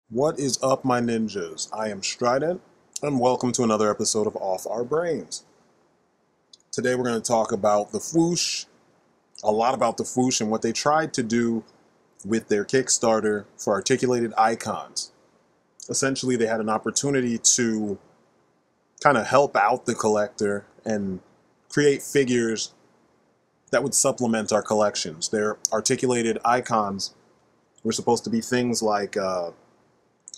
What is up, my ninjas? I am Strident, and welcome to another episode of Off Our Brains. Today we're going to talk about the Fwoosh, a lot about the Fwoosh and what they tried to do with their Kickstarter for articulated icons. Essentially, they had an opportunity to kind of help out the collector and create figures that would supplement our collections. Their articulated icons were supposed to be things like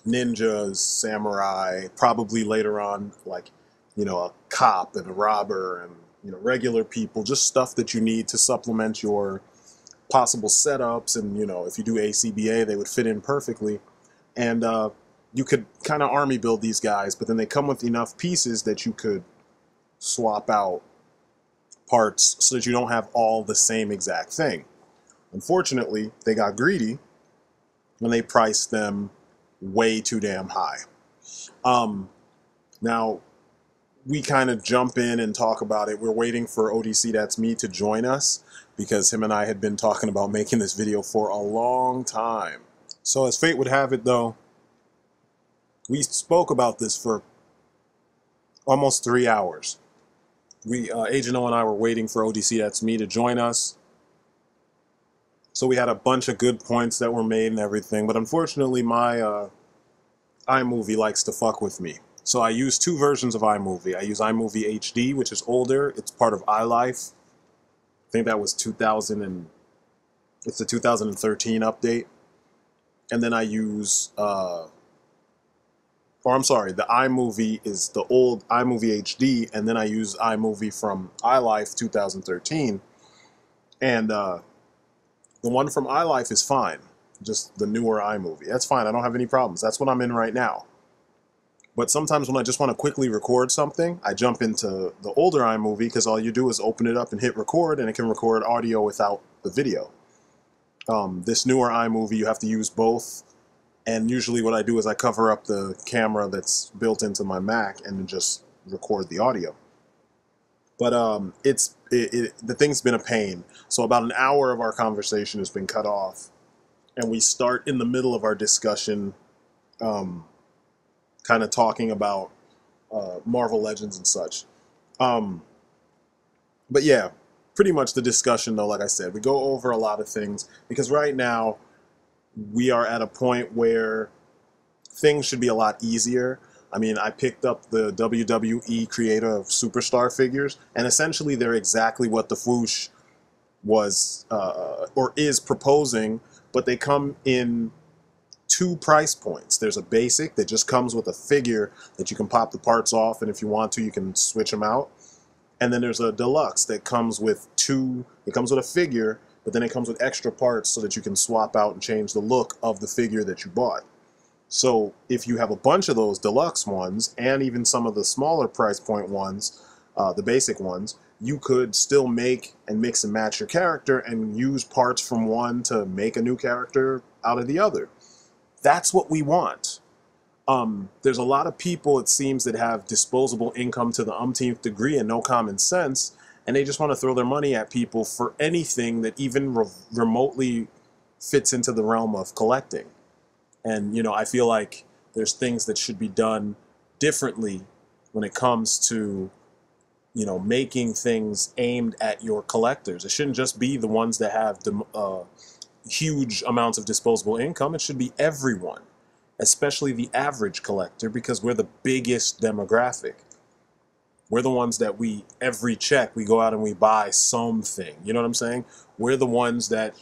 ninjas, samurai, probably later on, like, a cop and a robber and, regular people, just stuff that you need to supplement your possible setups. And, if you do ACBA, they would fit in perfectly. And you could kind of army build these guys, but then they come with enough pieces that you could swap out parts so that you don't have all the same exact thing. Unfortunately, they got greedy when they priced them way too damn high. Now, we kind of jump in and talk about it. We're waiting for DATSME to join us because him and I had been talking about making this video for a long time. So as fate would have it, though, we spoke about this for almost 3 hours. Agent O and I were waiting for DATSME to join us. So we had a bunch of good points that were made and everything, but unfortunately my iMovie likes to fuck with me. So I use two versions of iMovie. I use iMovie HD, which is older. It's part of iLife. I think that was it's a 2013 update. And then I use, the iMovie is the old iMovie HD, and then I use iMovie from iLife 2013. And the one from iLife is fine. Just the newer iMovie. That's fine. I don't have any problems. That's what I'm in right now. But sometimes when I just want to quickly record something, I jump into the older iMovie because all you do is open it up and hit record, and it can record audio without the video. This newer iMovie, you have to use both. And usually what I do is I cover up the camera that's built into my Mac and then just record the audio. But the thing's been a pain. So about an hour of our conversation has been cut off. And we start in the middle of our discussion, kind of talking about Marvel Legends and such. But yeah, pretty much the discussion, though, like I said, we go over a lot of things. Because right now, we are at a point where things should be a lot easier. I mean, I picked up the WWE creator of Superstar figures, and essentially they're exactly what the Fwoosh was or is proposing, but they come in two price points. There's a basic that just comes with a figure that you can pop the parts off, and if you want to, you can switch them out. And then there's a deluxe that comes with it comes with a figure, but then it comes with extra parts so that you can swap out and change the look of the figure that you bought. So if you have a bunch of those deluxe ones, and even some of the smaller price point ones, the basic ones, you could still make and mix and match your character and use parts from one to make a new character out of the other. That's what we want. There's a lot of people, it seems, that have disposable income to the umpteenth degree and no common sense, and they just want to throw their money at people for anything that even remotely fits into the realm of collecting. And, I feel like there's things that should be done differently when it comes to, making things aimed at your collectors. It shouldn't just be the ones that have huge amounts of disposable income. It should be everyone, especially the average collector, because we're the biggest demographic. We're the ones that every check, we go out and we buy something. You know what I'm saying? We're the ones that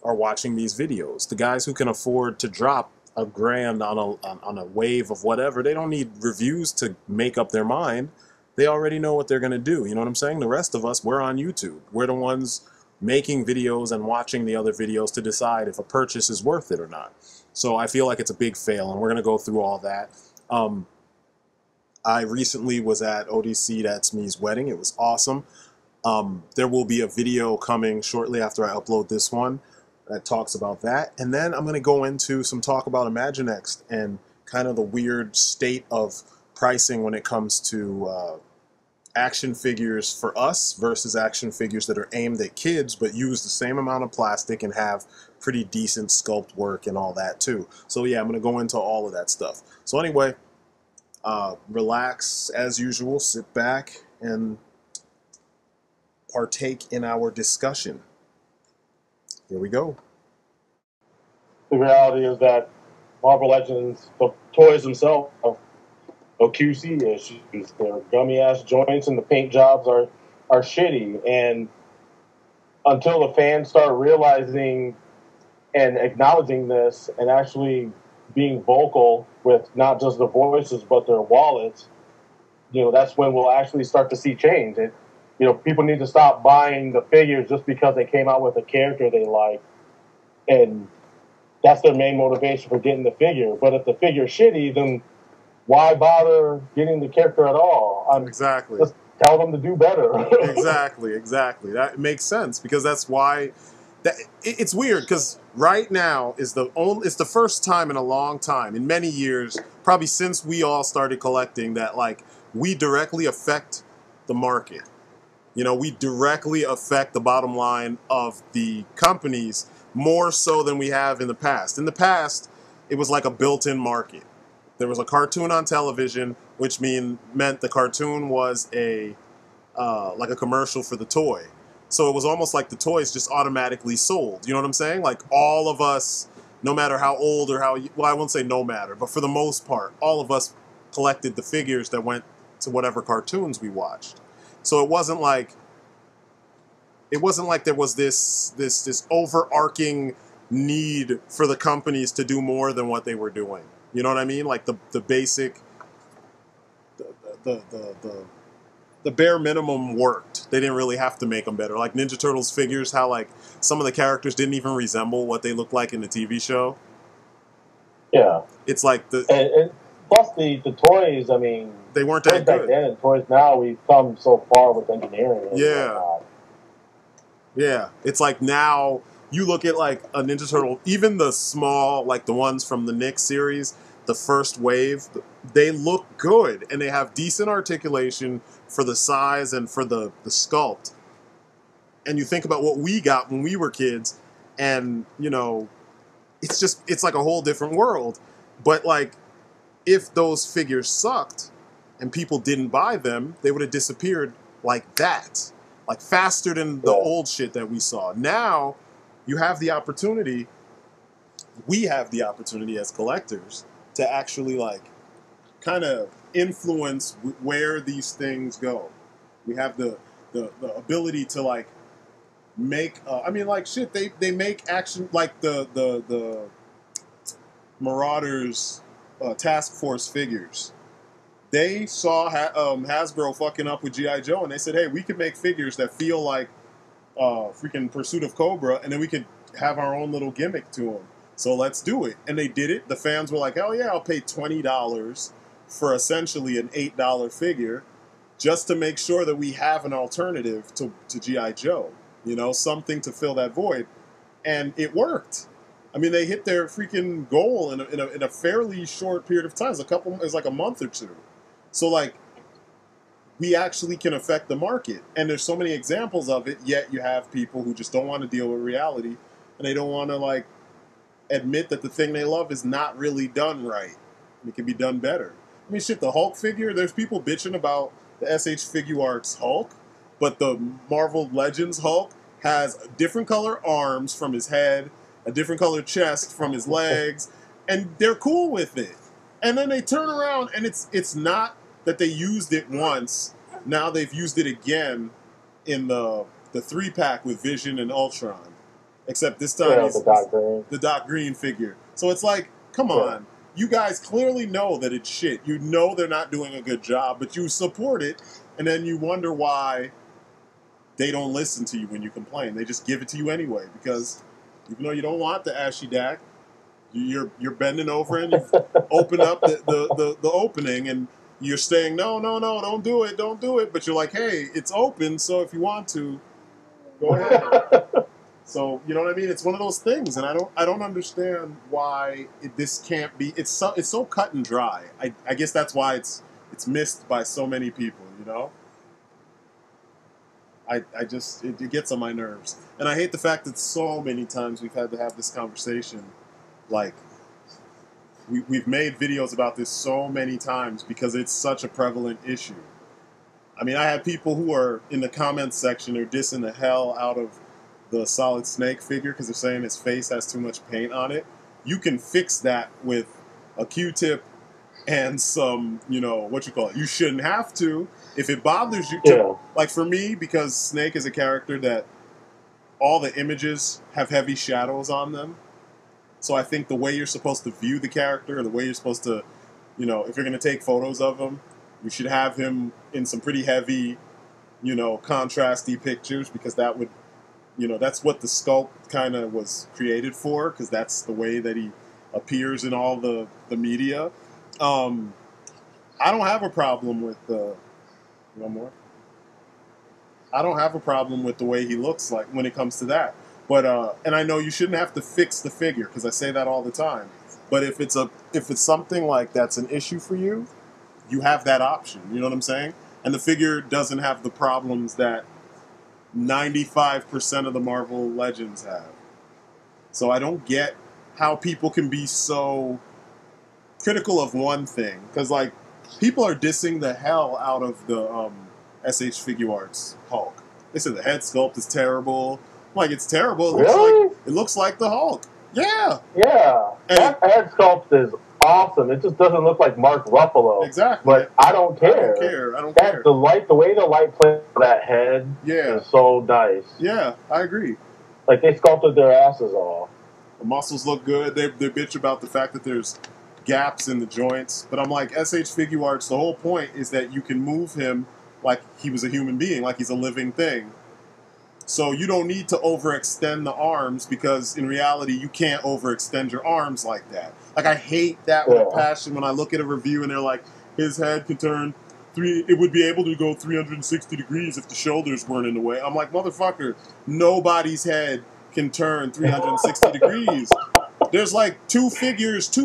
are watching these videos. The guys who can afford to drop $1,000 on a wave of whatever, they don't need reviews to make up their mind. They already know what they're going to do. You know what I'm saying? The rest of us, we're on YouTube. We're the ones making videos and watching the other videos to decide if a purchase is worth it or not. So I feel like it's a big fail, and we're going to go through all that. I recently was at DATSME's wedding. It was awesome. There will be a video coming shortly after I upload this one that talks about that. And then I'm going to go into some talk about Imaginext and kind of the weird state of pricing when it comes to action figures for us versus action figures that are aimed at kids but use the same amount of plastic and have pretty decent sculpt work and all that too. So yeah, I'm going to go into all of that stuff. So anyway, relax as usual, sit back and partake in our discussion. Here we go. The reality is that Marvel Legends, the toys themselves, have QC issues. Their gummy ass joints and the paint jobs are shitty. And until the fans start realizing and acknowledging this and actually being vocal with not just the voices but their wallets, that's when we'll actually start to see change. And people need to stop buying the figures just because they came out with a character they like, and that's their main motivation for getting the figure. But if the figure's shitty, then why bother getting the character at all? Exactly. Just tell them to do better. Exactly. That makes sense, because that's why it's weird, because right now it's the first time in a long time, in many years, probably since we all started collecting, that like we directly affect the market. We directly affect the bottom line of the companies more so than we have in the past. In the past, it was like a built-in market. There was a cartoon on television, which meant the cartoon was like a commercial for the toy. So it was almost like the toys just automatically sold. You know what I'm saying? Like all of us, no matter how old or well, I won't say no matter, but for the most part, all of us collected the figures that went to whatever cartoons we watched. So it wasn't like there was this overarching need for the companies to do more than what they were doing. You know what I mean? Like the basic, the bare minimum worked. They didn't really have to make them better. Like Ninja Turtles figures, how like some of the characters didn't even resemble what they looked like in the TV show. Yeah. It's like and plus the toys, I mean, they weren't that good. Back then and toys now, we've come so far with engineering. Yeah. Yeah. It's like now you look at like a Ninja Turtle, even the small, like the ones from the Nick series, the first wave, they look good and they have decent articulation for the size and for the sculpt. And you think about what we got when we were kids, and it's like a whole different world. But like, if those figures sucked and people didn't buy them, they would have disappeared like that, like faster than the old shit that we saw. Now you have the opportunity, we have the opportunity as collectors to actually like kind of influence where these things go. We have the ability to like make I mean, like shit, they make action, like the Marauders task force figures. They saw Hasbro fucking up with G.I. Joe, and they said, hey, we could make figures that feel like freaking Pursuit of Cobra, and then we could have our own little gimmick to them. So let's do it. And they did it. The fans were like, hell yeah, I'll pay $20 for essentially an $8 figure just to make sure that we have an alternative to G.I. Joe. Something to fill that void. And it worked. I mean, they hit their freaking goal in a fairly short period of time. It's like a month or two. So like, we actually can affect the market. And there's so many examples of it, yet you have people who just don't want to deal with reality, and they don't want to like admit that the thing they love is not really done right. It can be done better. I mean, shit, the Hulk figure, there's people bitching about the SH Figuarts Hulk, but the Marvel Legends Hulk has different color arms from his head, a different color chest from his legs, and they're cool with it. And then they turn around, and it's not that they used it once. Now they've used it again in the 3-pack with Vision and Ultron. Except this time it's the Doc Green figure. So it's like, come on. You guys clearly know that it's shit. You know they're not doing a good job, but you support it, and then you wonder why they don't listen to you when you complain. They just give it to you anyway, because even though you don't want the ashy dac, you're bending over and you've opened up the opening, and you're saying, no, don't do it. But you're like, hey, it's open, so if you want to, go ahead. So, you know what I mean? It's one of those things, and I don't understand why this can't be. It's so cut and dry. I guess that's why it's missed by so many people, I just it gets on my nerves, and I hate the fact that so many times we've had to have this conversation. Like we've made videos about this so many times because it's such a prevalent issue. I mean, I have people who are in the comments section are dissing the hell out of the Solid Snake figure because they're saying his face has too much paint on it. You can fix that with a Q-tip and some, you know, what you call it. You shouldn't have to. If it bothers you, like for me, because Snake is a character that all the images have heavy shadows on them. So I think the way you're supposed to view the character, or the way you're supposed to, you know, if you're going to take photos of him, you should have him in some pretty heavy, you know, contrasty pictures, because that would, you know, that's what the sculpt kind of was created for, because that's the way that he appears in all the media. I don't have a problem with one more. I don't have a problem with the way he looks like when it comes to that. But and I know you shouldn't have to fix the figure, because I say that all the time. But if it's something like that's an issue for you, you have that option. You know what I'm saying? And the figure doesn't have the problems that 95% of the Marvel Legends have. So I don't get how people can be so critical of one thing, because like people are dissing the hell out of the SH Figuarts Hulk. They said the head sculpt is terrible. Like, it's terrible. It looks like the Hulk. Yeah. Yeah. And that head sculpt is awesome. It just doesn't look like Mark Ruffalo. Exactly. But I don't care. I don't care. The way the light plays on that head is so nice. Yeah, I agree. Like, they sculpted their asses off. The muscles look good. They bitch about the fact that there's gaps in the joints. But I'm like, SH Figuarts, the whole point is that you can move him like he was a human being, like he's a living thing. So you don't need to overextend the arms, because in reality you can't overextend your arms like that. Like, I hate that with a passion when I look at a review and they're like, his head could turn it would be able to go 360 degrees if the shoulders weren't in the way. I'm like, motherfucker, nobody's head can turn 360 degrees. There's like two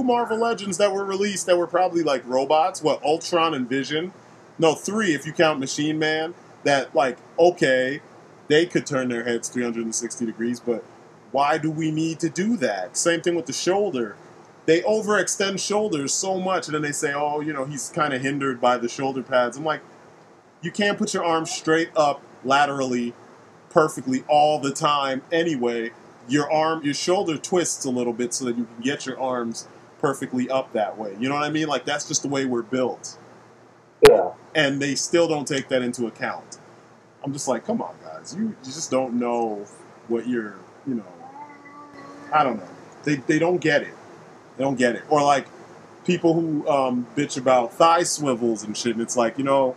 Marvel Legends that were released that were probably like robots. What, Ultron and Vision? No, 3 if you count Machine Man. That, like, okay, they could turn their heads 360 degrees, but why do we need to do that? Same thing with the shoulder. They overextend shoulders so much, and then they say, oh, you know, he's kind of hindered by the shoulder pads. I'm like, you can't put your arms straight up laterally perfectly all the time anyway. Your shoulder twists a little bit so that you can get your arms perfectly up that way. You know what I mean? Like, that's just the way we're built. Yeah. And they still don't take that into account. I'm just like, come on, guys. You just don't know what you're, you know, I don't know. They don't get it. They don't get it. Or like people who bitch about thigh swivels and shit. And it's like, you know,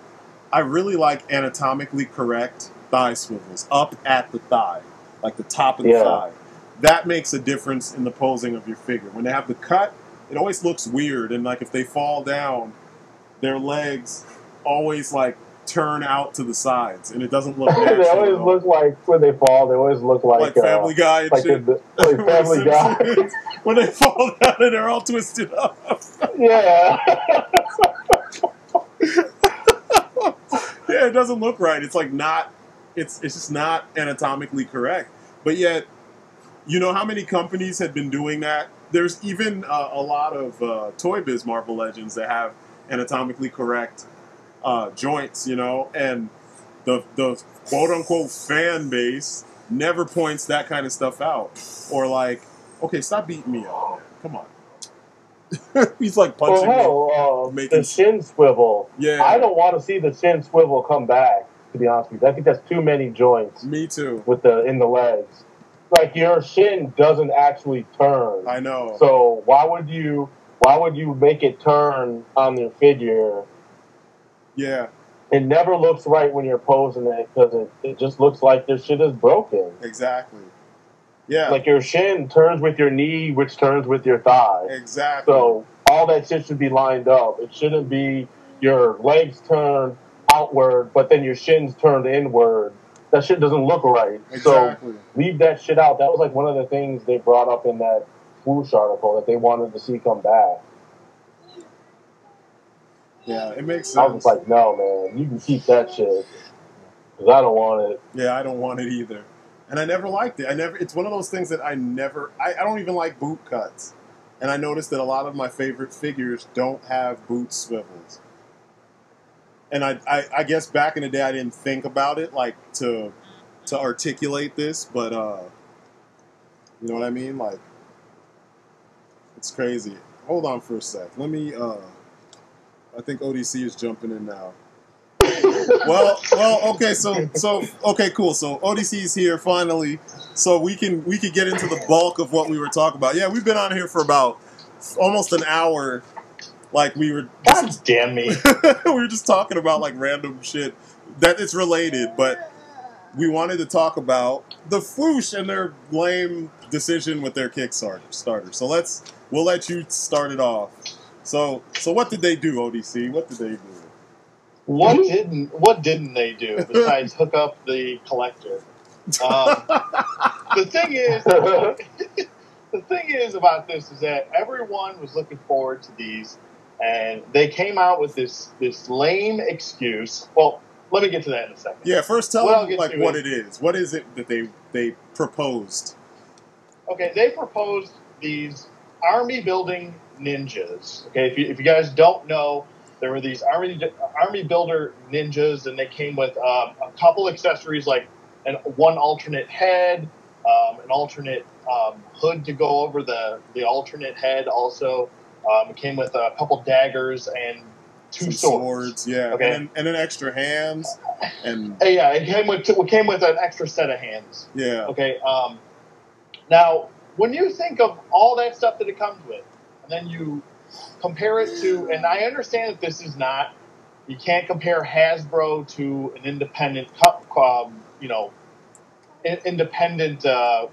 I really like anatomically correct thigh swivels up at the thigh, like the top of the thigh. That makes a difference in the posing of your figure. When they have the cut, it always looks weird. And like if they fall down, their legs always like turn out to the sides, and it doesn't look natural. They always look like, when they fall, they always look like Family Guy and like shit. Like Family Guy. When they fall down and they're all twisted up. Yeah. Yeah, it doesn't look right. It's like not, it's just not anatomically correct. But yet, you know how many companies have been doing that? There's even a lot of Toy Biz Marvel Legends that have anatomically correct joints, you know, and the quote-unquote fan base never points that kind of stuff out. Or like, okay, stop beating me up, man. Come on. He's like punching me. The chin swivel. Yeah. I don't want to see the chin swivel come back, to be honest with you. I think that's too many joints. Me too. In the legs. Like, your shin doesn't actually turn. I know. So why would you make it turn on your figure? Yeah. It never looks right when you're posing it, because it just looks like your shit is broken. Exactly. Yeah. Like, your shin turns with your knee, which turns with your thigh. Exactly. So all that shit should be lined up. It shouldn't be your legs turn outward, but then your shins turned inward. That shit doesn't look right. Exactly. So leave that shit out. That was like one of the things they brought up in that Fwoosh article that they wanted to see come back. Yeah, it makes sense. I was like, no, man, you can keep that shit. 'Cause I don't want it. Yeah, I don't want it either. And I never liked it. It's one of those things that I don't even like boot cuts. And I noticed that a lot of my favorite figures don't have boot swivels. And I guess back in the day I didn't think about it like to articulate this, but you know what I mean? Like, it's crazy. Hold on for a sec. Let me I think ODC is jumping in now. well, okay, okay, cool. So ODC is here finally, so we could get into the bulk of what we were talking about. Yeah, we've been on here for about almost an hour. Like we were. God damn me! We were just talking about like random shit that it's related, but we wanted to talk about the Fwoosh and their lame decision with their Kickstarter. So we'll let you start it off. So what did they do, ODC? What did they do? What didn't they do besides hook up the collector? The thing is about this is that everyone was looking forward to these, and they came out with this lame excuse. Well, let me get to that in a second. Yeah, first tell them like what it is. What is it that they proposed? Okay, they proposed these army building ninjas. Okay, if you guys don't know, there were these army builder ninjas, and they came with a couple accessories like one alternate head, an alternate hood to go over the alternate head. Also, it came with a couple daggers and two swords. Yeah. Okay, and then extra hands. And yeah, it came with an extra set of hands. Yeah. Okay. Now, when you think of all that stuff that it comes with, and then you compare it to, and I understand that this is not, you can't compare Hasbro to an independent, independent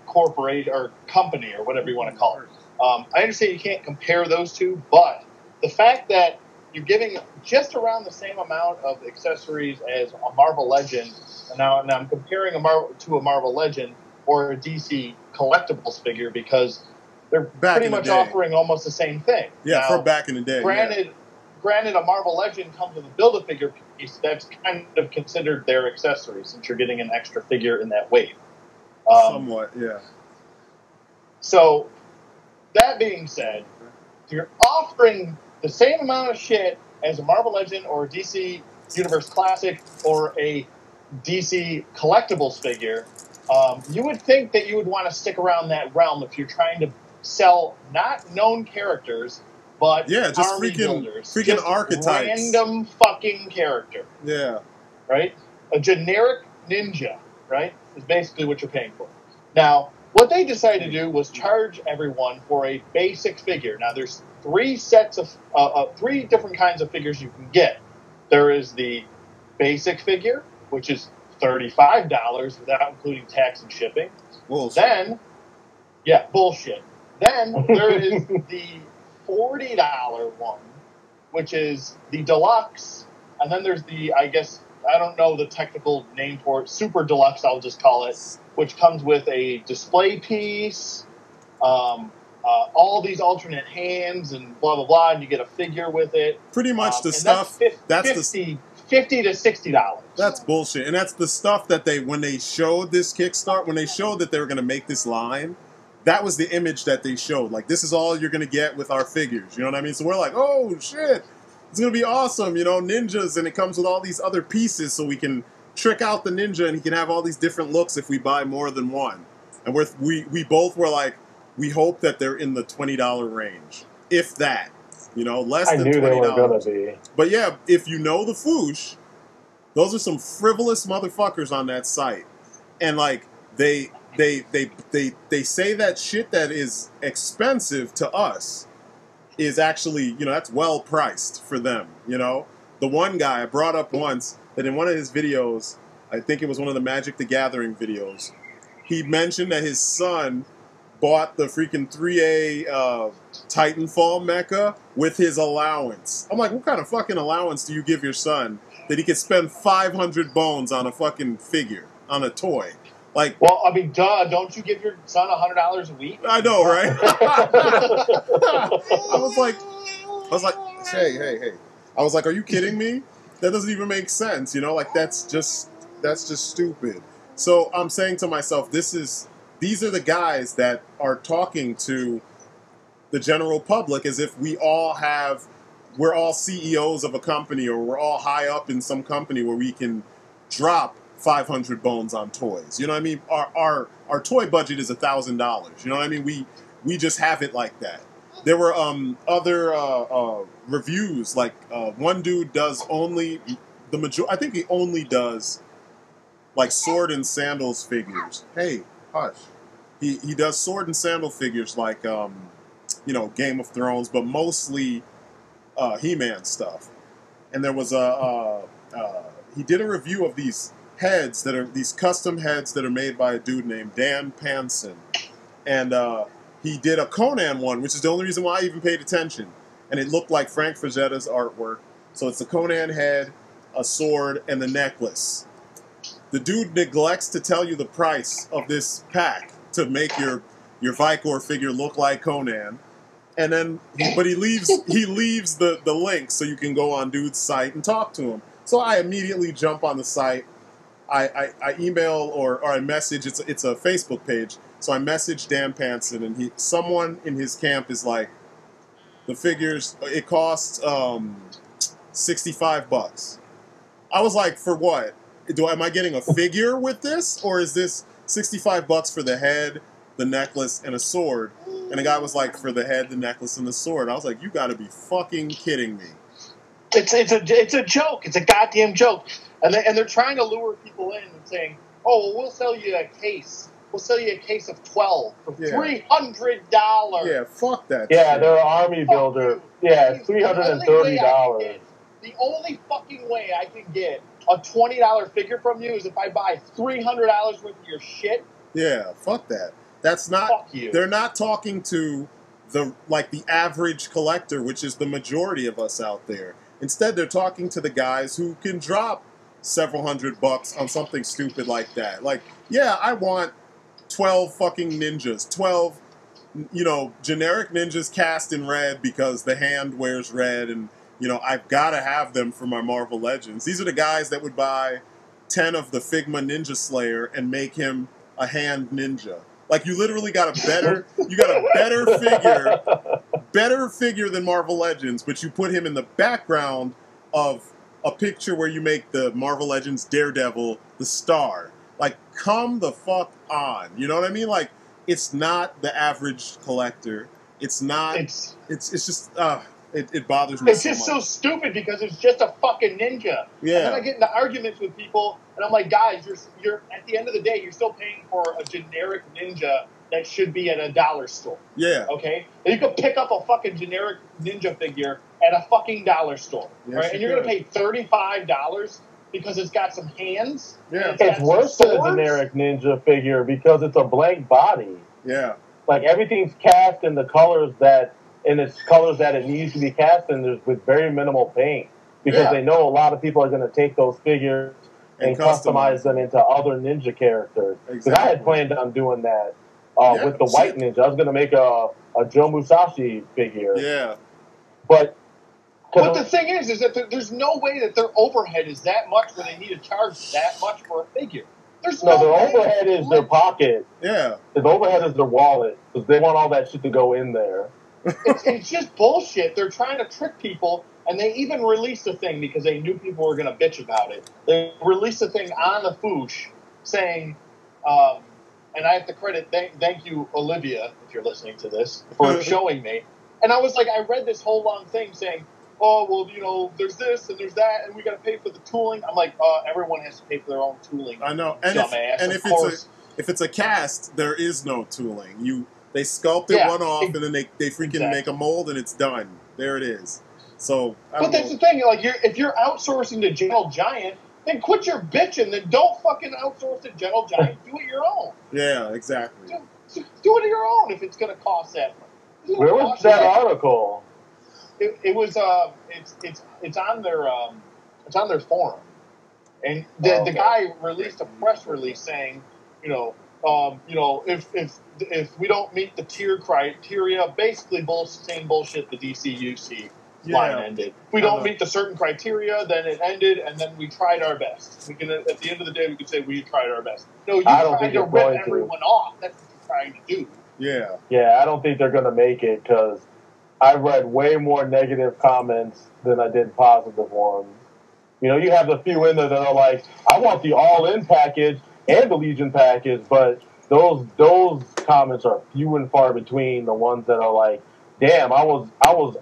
corporation or company or whatever you want to call it. I understand you can't compare those two, but the fact that you're giving just around the same amount of accessories as a Marvel Legend, and now I'm comparing to a Marvel Legend or a DC collectibles figure because they're pretty much offering almost the same thing. Yeah, now, for back in the day. Granted, a Marvel Legend comes with a Build-A-Figure piece. That's kind of considered their accessory since you're getting an extra figure in that wave. Somewhat, yeah. So, that being said, if you're offering the same amount of shit as a Marvel Legend or a DC Universe Classic or a DC Collectibles figure, you would think that you would want to stick around that realm if you're trying to sell not known characters, but just army freaking builders. Freaking just archetypes. Random fucking character. Yeah. Right? A generic ninja, right, is basically what you're paying for. Now, what they decided to do was charge everyone for a basic figure. Now, there's three different kinds of figures you can get. There is the basic figure, which is $35 without including tax and shipping. Bullshit. Then, yeah, bullshit. Then there is the $40 one, which is the deluxe, and then there's the, I guess, I don't know the technical name for it, super deluxe, I'll just call it, which comes with a display piece, all these alternate hands, and blah, blah, blah, and you get a figure with it. Pretty much the stuff, that's $50 to $60. That's bullshit. And that's the stuff that when they showed this Kickstarter, when they showed that they were going to make this line, that was the image that they showed. Like, this is all you're going to get with our figures. You know what I mean? So we're like, oh, shit. It's going to be awesome. You know, ninjas, and it comes with all these other pieces so we can trick out the ninja and he can have all these different looks if we buy more than one. And we both were like, we hope that they're in the $20 range. If that. You know, less than $20. I knew they were going to be. But yeah, if you know the Fwoosh, those are some frivolous motherfuckers on that site. And like, they say that shit that is expensive to us is actually, you know, that's well priced for them, you know? The one guy I brought up once that in one of his videos, I think it was one of the Magic the Gathering videos, he mentioned that his son bought the freaking 3A Titanfall mecha with his allowance. I'm like, what kind of fucking allowance do you give your son that he could spend 500 bones on a fucking figure, on a toy? Like, well, I mean, duh, don't you give your son $100 a week? I know, right? I was like, hey. I was like, are you kidding me? That doesn't even make sense, you know? Like, that's just, That's just stupid. So I'm saying to myself, these are the guys that are talking to the general public as if we're all CEOs of a company, or we're all high up in some company where we can drop 500 bones on toys. You know what I mean? Our toy budget is $1,000. You know what I mean? We just have it like that. There were other reviews. Like one dude does only I think he only does like sword and sandals figures. Hey, hush. He does sword and sandal figures like Game of Thrones, but mostly He-Man stuff. And there was he did a review of these these custom heads that are made by a dude named Dan Panson. And he did a Conan one, which is the only reason why I even paid attention. And it looked like Frank Fragetta's artwork. So it's a Conan head, a sword, and the necklace. The dude neglects to tell you the price of this pack to make your Vicor figure look like Conan. And then, but he leaves the link so you can go on dude's site and talk to him. So I immediately jump on the site. I email or I message. It's a Facebook page. So I message Dan Panson, and someone in his camp is like, the figures, it costs $65. I was like, for what? Am I getting a figure with this, or is this $65 for the head, the necklace, and a sword? And the guy was like, for the head, the necklace, and the sword. I was like, you got to be fucking kidding me. It's a joke. It's a goddamn joke. And they're trying to lure people in and saying, oh, well, we'll sell you a case. We'll sell you a case of 12 for $300. Yeah, fuck that Yeah, shit. they're an army builder. Yeah, it's $330. The only fucking way I can get a $20 figure from you is if I buy $300 worth of your shit. Yeah, fuck that. That's not. Fuck you. They're not talking to the average collector, which is the majority of us out there. Instead, they're talking to the guys who can drop several $100 on something stupid like that. Like, yeah, I want 12 fucking ninjas, 12, generic ninjas cast in red because the hand wears red, and I've got to have them for my Marvel Legends. These are the guys that would buy 10 of the Figma Ninja Slayer and make him a hand ninja. Like, you literally got a better figure than Marvel Legends, but you put him in the background of a picture where you make the Marvel Legends Daredevil the star. Like, come the fuck on. You know what I mean? Like, it's not the average collector. It's not. It's just. It bothers me. It's just so stupid because it's just a fucking ninja. Yeah. And then I get into arguments with people, and I'm like, guys, you're at the end of the day, you're still paying for a generic ninja that should be at a dollar store. Yeah. Okay? And you could pick up a fucking generic ninja figure at a fucking dollar store. Yes, right? And you're going to pay $35 because it's got some hands. Yeah. It's worse than a generic ninja figure because it's a blank body. Yeah. Like, everything's cast in the colors that it needs to be cast in with very minimal paint, because they know a lot of people are going to take those figures and customize them into other ninja characters. Because I had planned on doing that with the white ninja. I was going to make a Joe Musashi figure. Yeah. But the thing is that there's no way that their overhead is that much where they need to charge that much for a figure. Their overhead is their pocket. Yeah. Their overhead is their wallet, because they want all that shit to go in there. It's just bullshit. They're trying to trick people, and they even released a thing because they knew people were going to bitch about it. They released a thing on the Fwoosh saying, and I have to credit, thank you, Olivia, if you're listening to this, for showing me. And I was like, I read this whole long thing saying, oh, well, there's this and there's that, and we got to pay for the tooling. I'm like, everyone has to pay for their own tooling. I know. And if it's a cast, there is no tooling. They sculpt it one off, and then they freaking make a mold, and it's done. There it is. So, but that's the thing. Like, if you're outsourcing to Gentle Giant, then quit your bitching. Then don't fucking outsource to Gentle Giant. Do it your own. Yeah, exactly. Do it your own if it's going to cost that much. Where was that article? It was. It's on their forum, and the guy released a press release saying, if we don't meet the tier criteria, basically same bullshit the DCUC line ended. If we don't meet the certain criteria, then it ended, and then we tried our best. We can, at the end of the day, we could say we tried our best. No, you tried to rip everyone off. That's what you're trying to do. Yeah. Yeah, I don't think they're going to make it because I read way more negative comments than I did positive ones. You know, you have a few in there that are like, I want the all-in package and the Legion package, but those comments are few and far between the ones that are like, damn, I was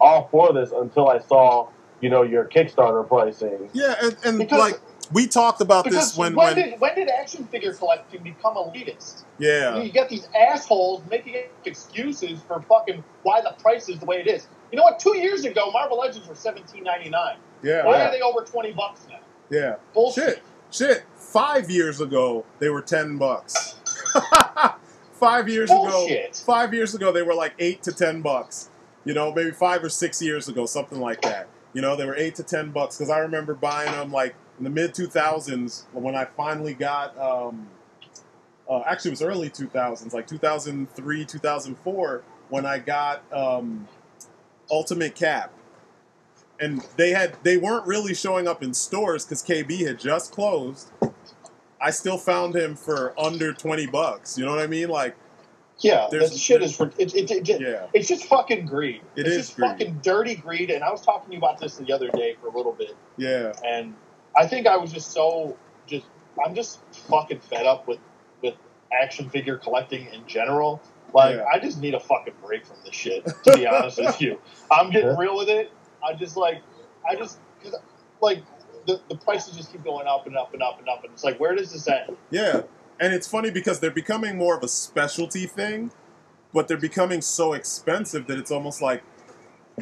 all for this until I saw, you know, your Kickstarter pricing. Yeah, and because, like, we talked about this when did action figure collecting become elitist? Yeah. You get these assholes making excuses for fucking why the price is the way it is. You know what? 2 years ago, Marvel Legends were $17.99. Yeah. Why are they over $20 now? Yeah. Bullshit. Shit. 5 years ago, they were $10. 5 years Bullshit. ago, 5 years ago, they were like $8 to $10. You know, maybe 5 or 6 years ago, something like that. You know, they were $8 to $10 because I remember buying them like in the mid 2000s when I finally got. Actually, it was early 2000s, like 2003, 2004, when I got Ultimate Cap. And they weren't really showing up in stores because KB had just closed. I still found him for under $20. You know what I mean? Like, yeah, that shit is it's just fucking greed. It's just greed. Fucking dirty greed. And I was talking to you about this the other day for a little bit. Yeah, and I think I was I'm just fucking fed up with action figure collecting in general. Like, I just need a fucking break from this shit, to be honest with you. I'm getting real with it. Cause the prices just keep going up and up and up and up, and it's like, where does this end? Yeah, and it's funny because they're becoming more of a specialty thing, but they're becoming so expensive that it's almost like,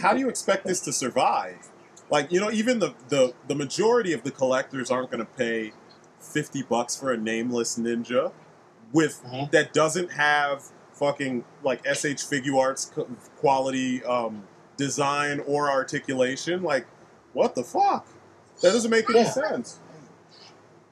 how do you expect this to survive? Like, you know, even the majority of the collectors aren't going to pay $50 for a nameless ninja that doesn't have fucking like SH Figuarts quality design or articulation. Like, what the fuck? That doesn't make any sense.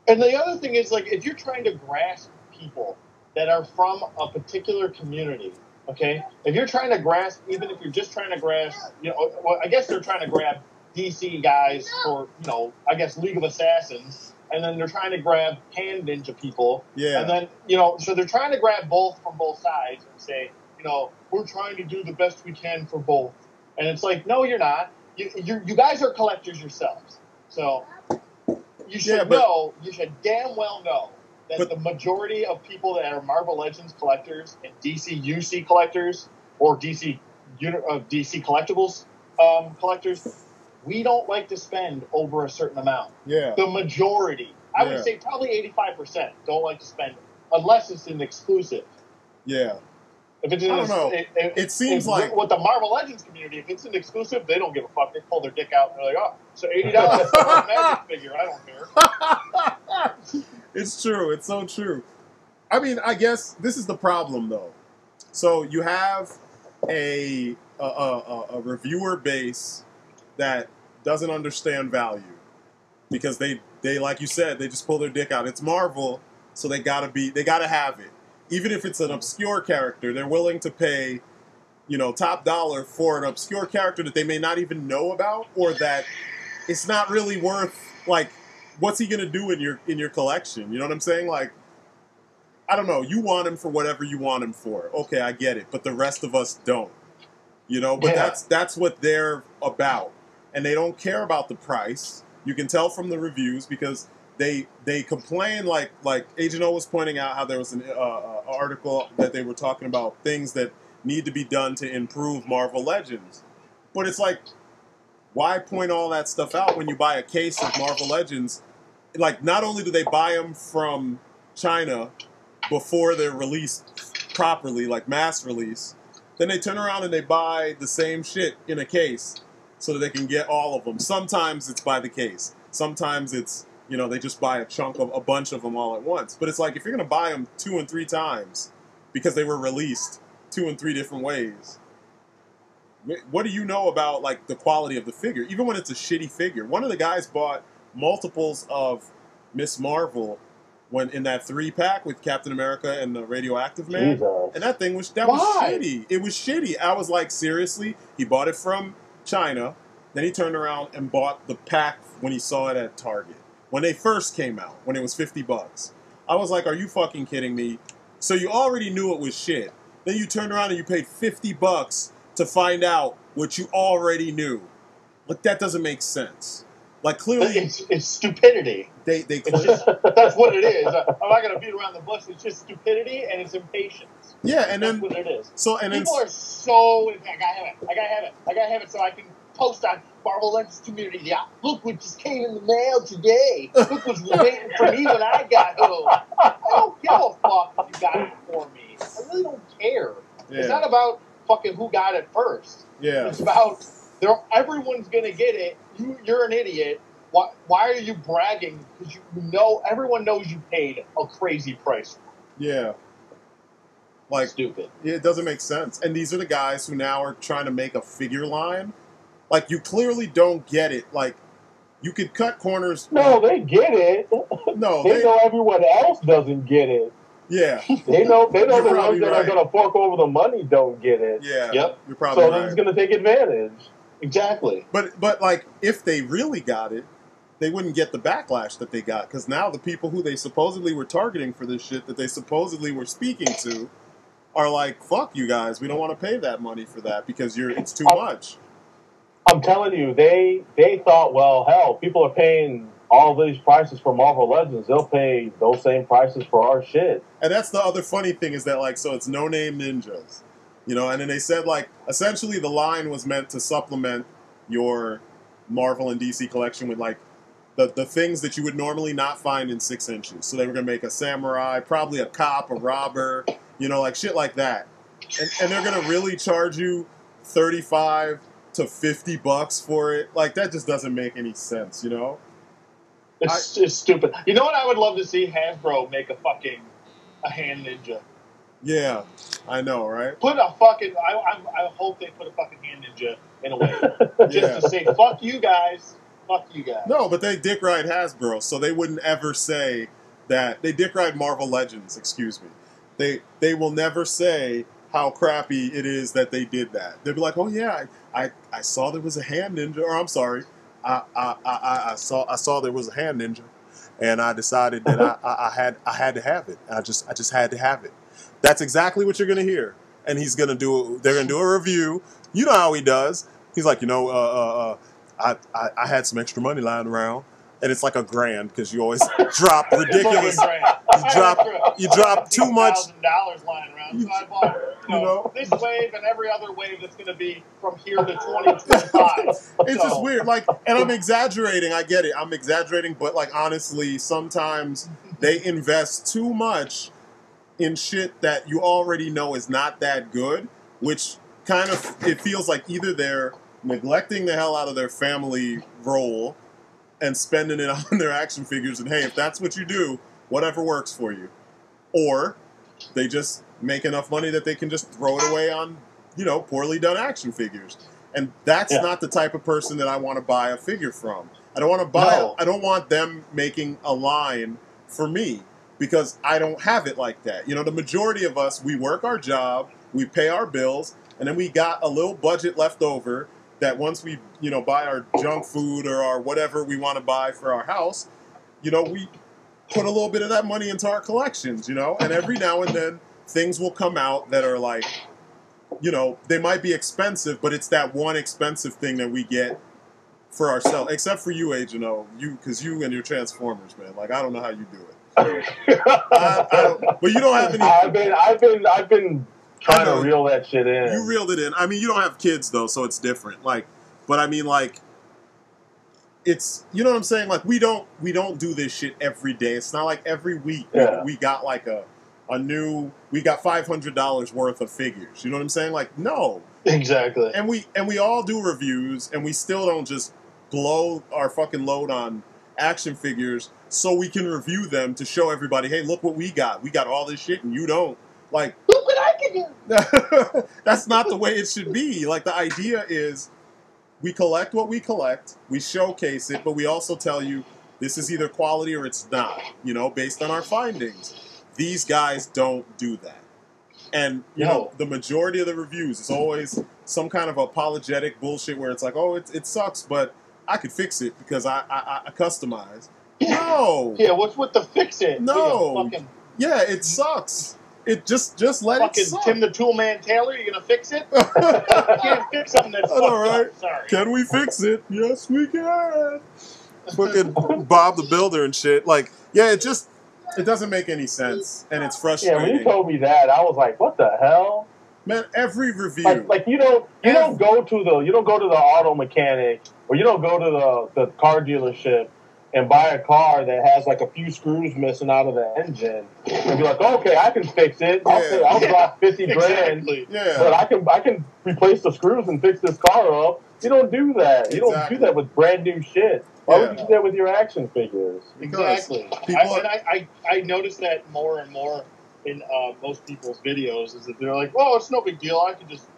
And the other thing is, like, if you're trying to grasp people that are from a particular community, okay? If you're trying to grasp, even if you're just trying to grasp, you know, well, I guess they're trying to grab DC guys for, you know, I guess League of Assassins, and then they're trying to grab Hand Ninja people. Yeah. And then, you know, so they're trying to grab both from both sides and say, you know, we're trying to do the best we can for both. And it's like, no, you're not. You guys are collectors yourselves. So you should you should damn well know that the majority of people that are Marvel Legends collectors and DC UC collectors or DC collectibles collectors, we don't like to spend over a certain amount. Yeah. The majority, I would say probably 85%, don't like to spend unless it's an exclusive. Yeah. If it's I don't know. It seems like with the Marvel Legends community, if it's an exclusive, they don't give a fuck. They pull their dick out and they're like, "Oh, so $80 for a Magic figure? I don't care." It's true. It's so true. I mean, I guess this is the problem, though. So you have a reviewer base that doesn't understand value because they like you said, they just pull their dick out. It's Marvel, so they gotta have it. Even if it's an obscure character, they're willing to pay, you know, top dollar for an obscure character that they may not even know about, or that it's not really worth, like, what's he gonna do in your collection? You know what I'm saying? Like, I don't know. You want him for whatever you want him for. Okay, I get it, but the rest of us don't. You know, but that's what they're about, and they don't care about the price. You can tell from the reviews because they complain, like Agent O was pointing out how there was an article that they were talking about things that need to be done to improve Marvel Legends. But it's like, why point all that stuff out when you buy a case of Marvel Legends? Like, not only do they buy them from China before they're released properly, like mass release, then they turn around and they buy the same shit in a case so that they can get all of them. Sometimes it's by the case. Sometimes it's, you know, they just buy a bunch of them all at once. But it's like, if you're going to buy them 2 and 3 times because they were released 2 and 3 different ways, what do you know about, like, the quality of the figure? Even when it's a shitty figure. One of the guys bought multiples of Miss Marvel when in that 3-pack with Captain America and the Radioactive Man. Jesus. And that thing was shitty. It was shitty. I was like, seriously? He bought it from China. Then he turned around and bought the pack when he saw it at Target. When they first came out, when it was $50. I was like, are you fucking kidding me? So you already knew it was shit. Then you turned around and you paid $50 to find out what you already knew. Like, that doesn't make sense. Like, clearly... It's stupidity. That's what it is. I'm not going to beat around the bush. It's just stupidity and it's impatience. Yeah, and that's then... what it is. And people are so... I gotta have it. I gotta have it so I can post on Marvel Legends community. Yeah, look what just came in the mail today. Look what's waiting for me when I got home. I don't give a fuck if you got it before me. I really don't care. Yeah. It's not about fucking who got it first. Yeah. It's about everyone's gonna get it. You're an idiot. Why are you bragging? Because you know everyone knows you paid a crazy price. Yeah. Like, stupid. It doesn't make sense. And these are the guys who now are trying to make a figure line. Like, you clearly don't get it. Like, you could cut corners. No, they get it. No, they know everyone else doesn't get it. Yeah. They know the ones that are going to fork over the money don't get it. Yeah. Yep. You're probably right. So they're just going to take advantage. Exactly. But like, if they really got it, they wouldn't get the backlash that they got. Because now the people who they supposedly were targeting for this shit that they supposedly were speaking to are like, fuck you guys, we don't want to pay that money for that because it's too much. I'm telling you, they thought, well, hell, people are paying all these prices for Marvel Legends. They'll pay those same prices for our shit. And that's the other funny thing is that, like, so it's no-name ninjas. You know, and then they said, like, essentially the line was meant to supplement your Marvel and DC collection with, like, the things that you would normally not find in 6 inches. So they were going to make a samurai, probably a cop, a robber, you know, like shit like that. And they're going to really charge you $35 to $50 for it. Like, that just doesn't make any sense, you know? It's just stupid. You know what I would love to see? Hasbro make a hand ninja. Yeah, I know, right? Put a fucking... I hope they put a fucking hand ninja in a way. Just to say, fuck you guys. Fuck you guys. No, but they dick ride Hasbro, so they wouldn't ever say that... They dick ride Marvel Legends, excuse me. They will never say how crappy it is that they did that. They'll be like, oh yeah, I saw there was a hand ninja, or I'm sorry, I saw there was a hand ninja, and I decided that I had to have it. I just had to have it. That's exactly what you're gonna hear, and they're gonna do a review. You know how he does. He's like, you know, I had some extra money lying around, and it's like $1,000 because you always drop ridiculous. You drop too much. $1,000 lying around. So I bought, you know, this wave and every other wave that's going to be from here to 2025. It's just weird. Like, and I'm exaggerating. I get it. I'm exaggerating, but like honestly, sometimes they invest too much in shit that you already know is not that good, which kind of it feels like either they're neglecting the hell out of their family role and spending it on their action figures, and hey, if that's what you do, whatever works for you. Or they just make enough money that they can just throw it away on, you know, poorly done action figures. And that's not the type of person that I want to buy a figure from. I don't want to buy I don't want them making a line for me because I don't have it like that. You know, the majority of us, we work our job, we pay our bills, and then we got a little budget left over that once we, you know, buy our junk food or our whatever we want to buy for our house, you know, we put a little bit of that money into our collections, you know, and every now and then things will come out that are like, you know, they might be expensive, but it's that one expensive thing that we get for ourselves, except for you, Agent O, because you and your Transformers, man, like, I don't know how you do it. I don't, but you don't have any. I've been trying to reel that shit in. You reeled it in. I mean, you don't have kids though, so it's different. Like, but I mean, like, it's, you know what I'm saying? Like, we don't do this shit every day. It's not like every week we got like we got $500 worth of figures. You know what I'm saying? Like, no. Exactly. And we all do reviews, and we still don't just blow our fucking load on action figures so we can review them to show everybody, hey, look what we got. We got all this shit, and you don't. Like, look what I can do. That's not the way it should be. Like, the idea is we collect what we collect, we showcase it, but we also tell you this is either quality or it's not, you know, based on our findings. These guys don't do that. And, you know, the majority of the reviews is always some kind of apologetic bullshit where it's like, oh, it sucks, but I could fix it because I customize. No. Yeah, what's with the fix it? No. Yeah, it sucks. It just let it suck. Tim the Toolman Taylor, you gonna fix it? You can't fix something that's fucked up. Sorry. Can we fix it? Yes, we can. Fucking Bob the Builder and shit. Like, yeah, it doesn't make any sense, and it's frustrating. Yeah, when you told me that, I was like, what the hell? Man, every review. Like you don't go to the auto mechanic, or you don't go to the car dealership and buy a car that has like a few screws missing out of the engine, and be like, okay, I can fix it. I'll drop 50 grand, but I can replace the screws and fix this car up. You don't do that. You don't do that with brand new shit. Why would you do that with your action figures? Exactly. I noticed that more and more in most people's videos is that they're like, "Oh, it's no big deal. I could just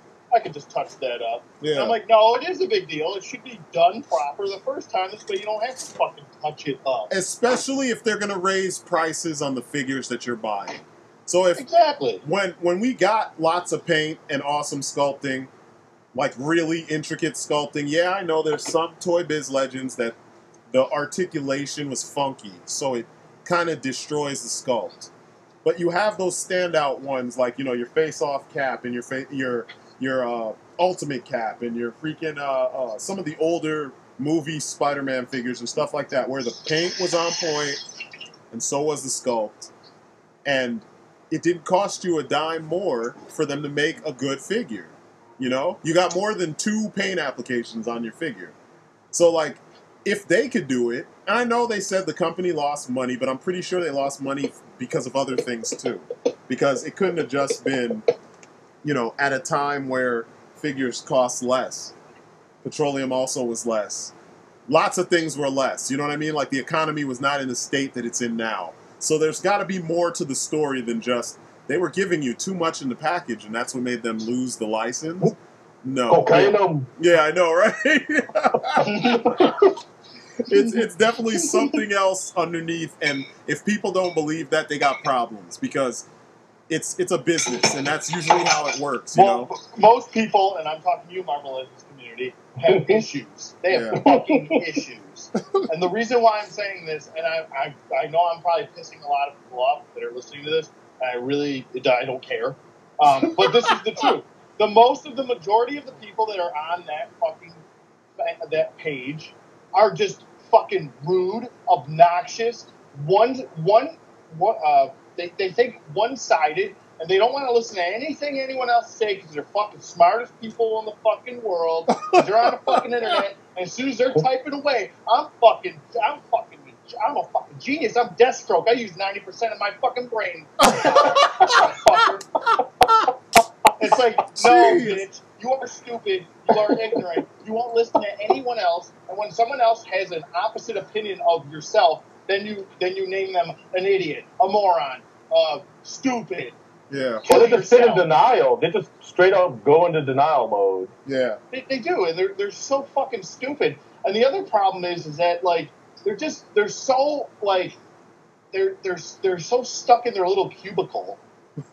touch that up." Yeah. And I'm like, "No, it is a big deal. It should be done proper the first time, so you don't have to fucking touch it up." Especially if they're gonna raise prices on the figures that you're buying. So if when we got lots of paint and awesome sculpting, like really intricate sculpting, yeah, I know there's some Toy Biz Legends that the articulation was funky, so it kind of destroys the sculpt. But you have those standout ones, like, you know, your face-off cap and your ultimate cap and your freaking some of the older movie Spider-Man figures and stuff like that, where the paint was on point and so was the sculpt, and it didn't cost you a dime more for them to make a good figure. You know, you got more than 2 paint applications on your figure, so like, if they could do it, and I know they said the company lost money, but I'm pretty sure they lost money because of other things too. Because it couldn't have just been, you know, at a time where figures cost less. Petroleum also was less. Lots of things were less. You know what I mean? Like, the economy was not in the state that it's in now. So there's got to be more to the story than just, they were giving you too much in the package, and that's what made them lose the license. No. Yeah, I know, right? It's definitely something else underneath, and if people don't believe that, they got problems, because it's a business, and that's usually how it works. You know, most people, and I'm talking to you, Marvel Legends community, have issues. They have fucking issues, and the reason why I'm saying this, and I know I'm probably pissing a lot of people off that are listening to this, and I don't care, but this is the truth. The majority of the people that are on that page are just fucking rude, obnoxious. They think one-sided, and they don't want to listen to anything anyone else say because they're fucking smartest people in the fucking world. They're on the fucking internet, and as soon as they're typing away, I'm a fucking genius. I'm Deathstroke. I use 90% of my fucking brain. It's like, no, bitch, you are stupid, you are ignorant, you won't listen to anyone else, and when someone else has an opposite opinion of yourself, then you name them an idiot, a moron, stupid. Yeah. Well, they just sit in denial. They just straight up go into denial mode. Yeah. They do, and they're so fucking stupid. And the other problem is that, like, they're so stuck in their little cubicle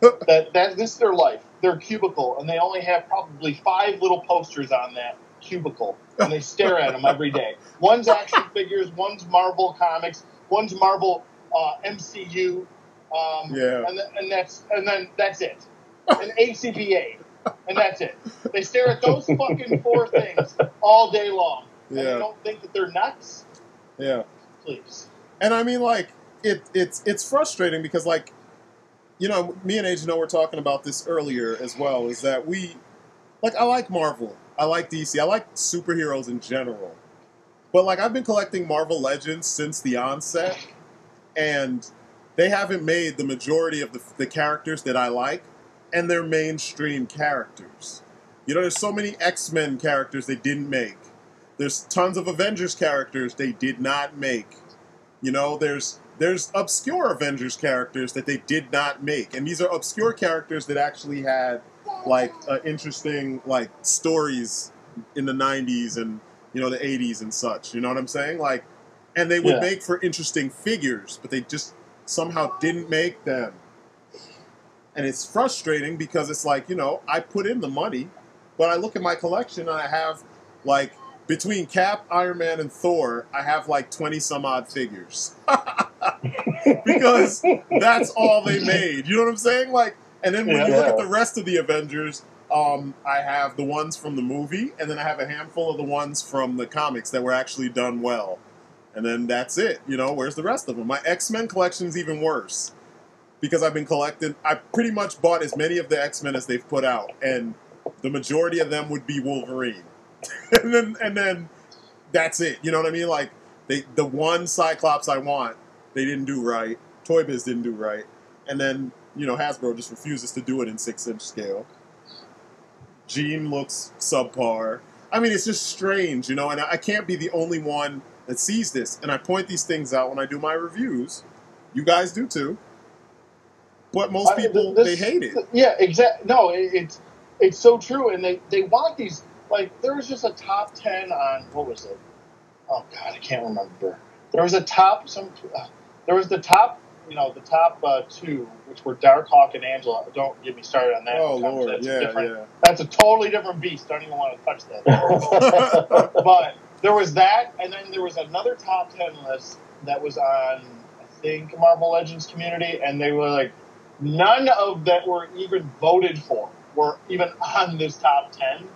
that this is their life. Their cubicle, and they only have probably 5 little posters on that cubicle, and they stare at them every day. One's action figures, one's Marvel comics, one's Marvel MCU, and then that's it. An ACPA, and that's it. They stare at those fucking 4 things all day long, and they don't think that they're nuts. Yeah, please. And I mean, like, it's frustrating because, like, you know, me and Agent were talking about this earlier as well, is that I like Marvel, I like DC, I like superheroes in general. But, like, I've been collecting Marvel Legends since the onset, and they haven't made the majority of the characters that I like, and they're mainstream characters. You know, there's so many X-Men characters they didn't make. There's tons of Avengers characters they did not make. You know, there's obscure Avengers characters that they did not make. And these are obscure characters that actually had, like, interesting, like, stories in the 90s and, you know, the 80s and such. You know what I'm saying? Like, and they would make for interesting figures, but they just somehow didn't make them. And it's frustrating because it's like, you know, I put in the money, but I look at my collection and I have, like, between Cap, Iron Man, and Thor, I have like 20 some odd figures. Because that's all they made. You know what I'm saying? Like, and then when you look at the rest of the Avengers, I have the ones from the movie, and then I have a handful of the ones from the comics that were actually done well. And then that's it. You know, where's the rest of them? My X-Men collection's even worse. Because I've been collecting, I pretty much bought as many of the X-Men as they've put out, and the majority of them would be Wolverine. and then that's it. You know what I mean? Like, the one Cyclops I want, they didn't do right. Toy Biz didn't do right. And then, you know, Hasbro just refuses to do it in 6-inch scale. Jean looks subpar. I mean, it's just strange, you know, and I can't be the only one that sees this. And I point these things out when I do my reviews. You guys do too. But most people, they hate it. Yeah, exactly. No, it's so true. And they want these, like, there was just a top 10 on, what was it? Oh, God, I can't remember. There was a top, there was the top, you know, the top 2, which were Darkhawk and Angela. Don't get me started on that. Oh, Lord, yeah. That's a totally different beast. Don't even want to touch that. But there was that, and then there was another top 10 list that was on, I think, Marvel Legends Community, and they were like, none of that were even voted for were even on this top 10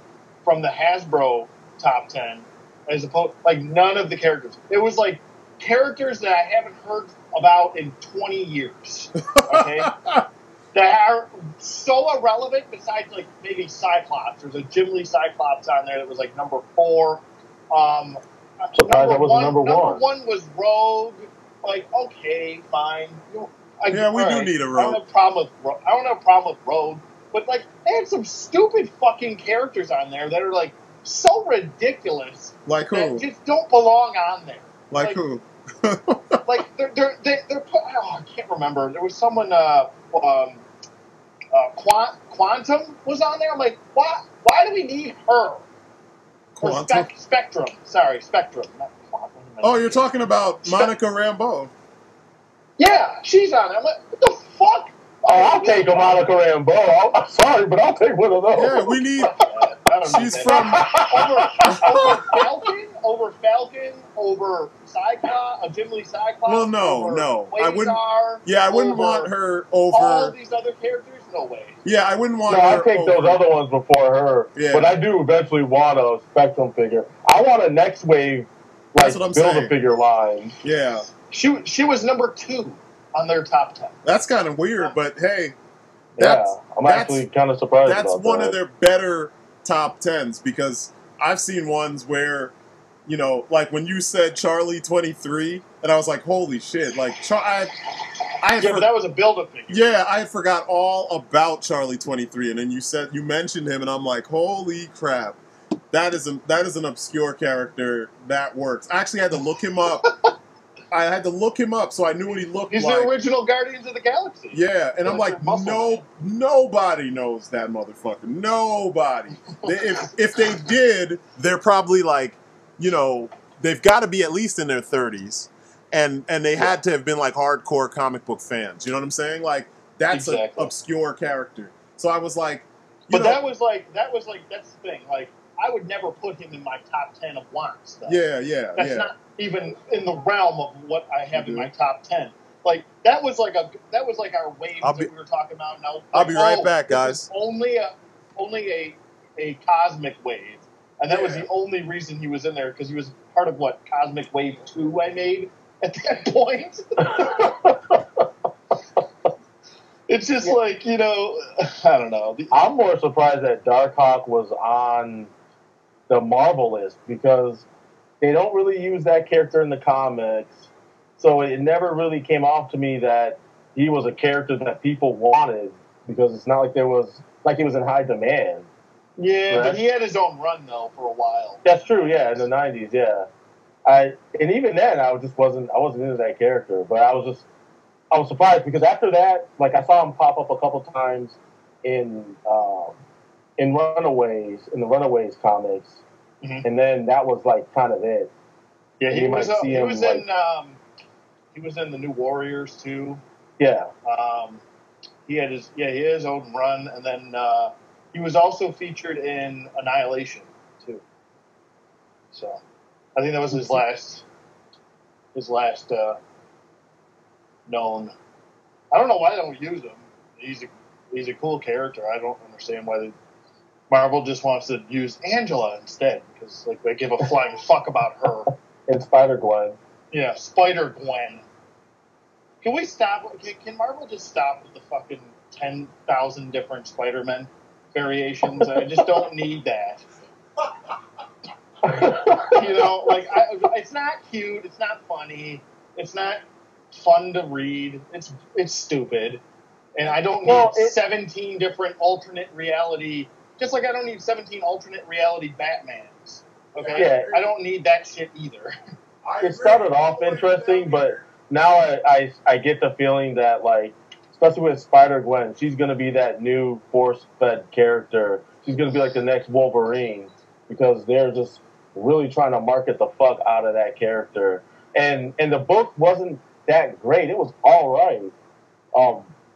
from the Hasbro top 10, as opposed, like, none of the characters. It was like characters that I haven't heard about in 20 years, okay? That are so irrelevant besides, like, maybe Cyclops. There's a Jim Lee Cyclops on there that was, like, number 4. Surprised that was number 1. Number 1 was Rogue. Like, okay, fine. We do need a Rogue. I don't have a problem with Rogue. But, like, they had some stupid fucking characters on there that are, like, so ridiculous. Like who? That just don't belong on there. Like who? Like, they're put, I can't remember. There was someone, Quantum was on there. I'm like, why do we need her? Quantum? Spectrum. Sorry, Spectrum. Not Quantum. Oh, you're talking about Monica Rambeau. Yeah, she's on it. I'm like, what the fuck? Oh, I'll take a Monica Rambeau. I'm sorry, but I'll take one of those. Yeah, we need... She's from... over Falcon, over Cyclops, Jim Lee Cyclops. Well, no. I wouldn't want her over... all these other characters? No way. Yeah, I wouldn't want her I'd take those other ones before her. Yeah. But I do eventually want a Spectrum figure. I want a Next Wave, like, Build-A-Figure line. Yeah. She was number 2 on their top 10. That's kind of weird, but hey, I'm actually kind of surprised. That's one of their better top 10s because I've seen ones where, you know, like when you said Charlie 23, and I was like, holy shit! Like, but that was a Build-A-Figure. Yeah, I forgot all about Charlie 23, and then you mentioned him, and I'm like, holy crap! That is an obscure character that works. I actually had to look him up. So I knew what he looked like. He's the original Guardians of the Galaxy. Yeah, and I'm like, nobody knows that motherfucker. Nobody. If they did, they're probably like, you know, they've got to be at least in their 30s, and they had to have been like hardcore comic book fans. You know what I'm saying? Like, that's an obscure character. So I was like, that was that's the thing. Like, I would never put him in my top 10 of wants. Though. Yeah. That's not even in the realm of what I have in my top 10. Like, that was like our waves that we were talking about. Now, I'll be right back, guys. Only a cosmic wave, and that was the only reason he was in there, because he was part of what Cosmic Wave 2 I made at that point. It's just like, you know, I don't know. I'm more surprised that Darkhawk was on the Marvel list because they don't really use that character in the comics. So it never really came off to me that he was a character that people wanted, because it's not like he was in high demand. Yeah, but he had his own run though for a while. That's true, yeah, in the 90s, yeah. And even then I wasn't into that character, but I was surprised because after that, like, I saw him pop up a couple times in the Runaways comics, and then that was like kind of it. Yeah, he was in the New Warriors too. Yeah. he had his own run, and then he was also featured in Annihilation too. So I think that was his last known. I don't know why they don't use him. He's a cool character. I don't understand why Marvel just wants to use Angela instead, because like they give a flying fuck about her. And Spider-Gwen. Yeah, Spider-Gwen. Can we stop? Can Marvel just stop with the fucking 10,000 different Spider-Man variations? I just don't need that. You know, like it's not cute. It's not funny. It's not fun to read. It's stupid. And I don't need 17 different alternate reality. Just like I don't need 17 alternate reality Batmans. Okay, yeah, I don't need that shit either. It started off interesting, but now I get the feeling that, like, especially with Spider-Gwen, she's going to be that new force-fed character. She's going to be like the next Wolverine, because they're just really trying to market the fuck out of that character. And the book wasn't that great. It was all right.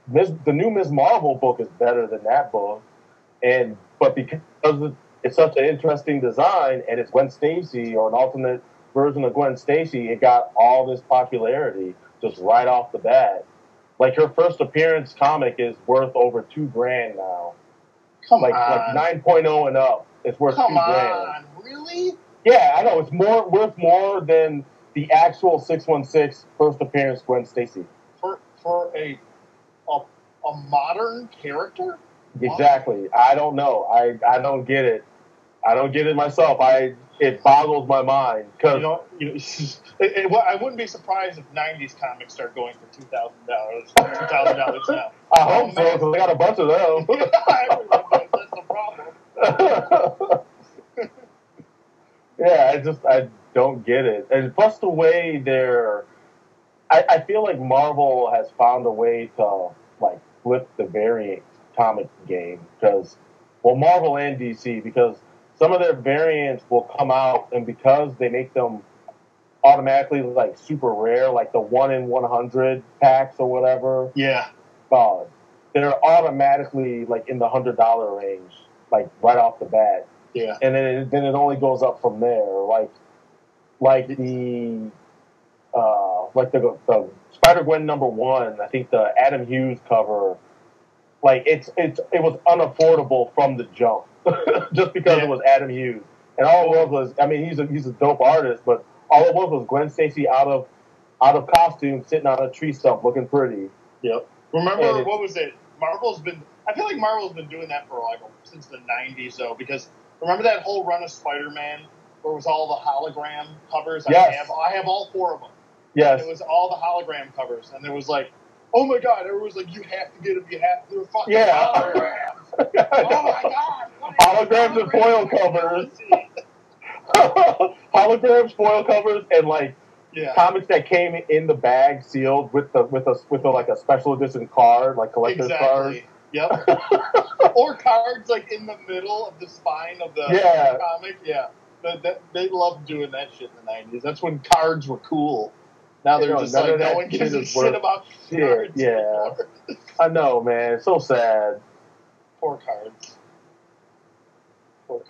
The new Ms. Marvel book is better than that book. But because it's such an interesting design, and it's Gwen Stacy, or an alternate version of Gwen Stacy, it got all this popularity just right off the bat. Like, her first appearance comic is worth over $2,000 now. Come like on. 9.0 and up. It's worth $2,000. Come on, really? Yeah, I know. It's worth more than the actual 616 first appearance Gwen Stacy. For a modern character? Exactly. I don't know. I don't get it. I don't get it myself. It boggles my mind, because I wouldn't be surprised if '90s comics start going for $2,000 now. I hope so, because I got a bunch of them. That's the problem. Yeah, I don't get it. And plus the way I feel like Marvel has found a way to, like, flip the variant comic game, because, well, Marvel and DC, because some of their variants will come out, and because they make them automatically, like, super rare, like the 1 in 100 packs or whatever. Yeah. They're automatically, like, in the $100 range, like, right off the bat. Yeah. And then it only goes up from there. Like the Spider-Gwen #1, I think the Adam Hughes cover, like, it was unaffordable from the jump. Just because it was Adam Hughes. And all it was, I mean, he's a dope artist, but all it was Gwen Stacy out of costume, sitting on a tree stump looking pretty. Yep. Remember, what was it? I feel like Marvel's been doing that for, like, since the 90s, though, because remember that whole run of Spider-Man where it was all the hologram covers? Yes. I have all 4 of them. Yes. It was all the hologram covers, and there was like, oh my god, everyone was like, you have to get them, they're fucking holograms. Oh my god. Holograms and foil covers. Holograms, foil covers, and, like, comics that came in the bag sealed with like a special edition card, like collector's card. Yep. Or cards, like, in the middle of the spine of the comic. Yeah. They loved doing that shit in the 90s. That's when cards were cool. Now they're just like, no one gives a shit about cards anymore. I know, man. It's so sad. Poor cards.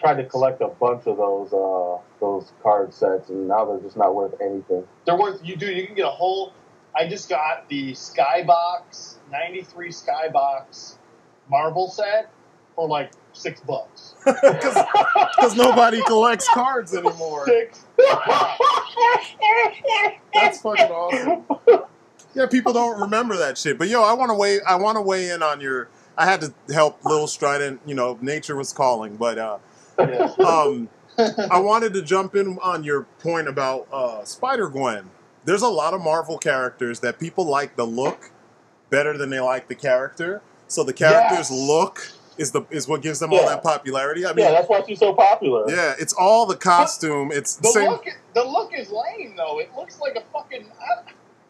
Tried to collect a bunch of those card sets, and now they're just not worth anything. They're worth, you can get a whole, I just got the Skybox, 93 Skybox Marvel set for like $6. Because nobody collects cards anymore. That's fucking awesome. Yeah, people don't remember that shit. But yo, I want to weigh in on your. I had to help Little Strident. You know, nature was calling. But I wanted to jump in on your point about Spider-Gwen. There's a lot of Marvel characters that people like the look better than they like the character. So the character's look is what gives them all that popularity. I mean, that's why she's so popular. Yeah, it's all the costume. It's the same. The look is lame though. It looks like a fucking.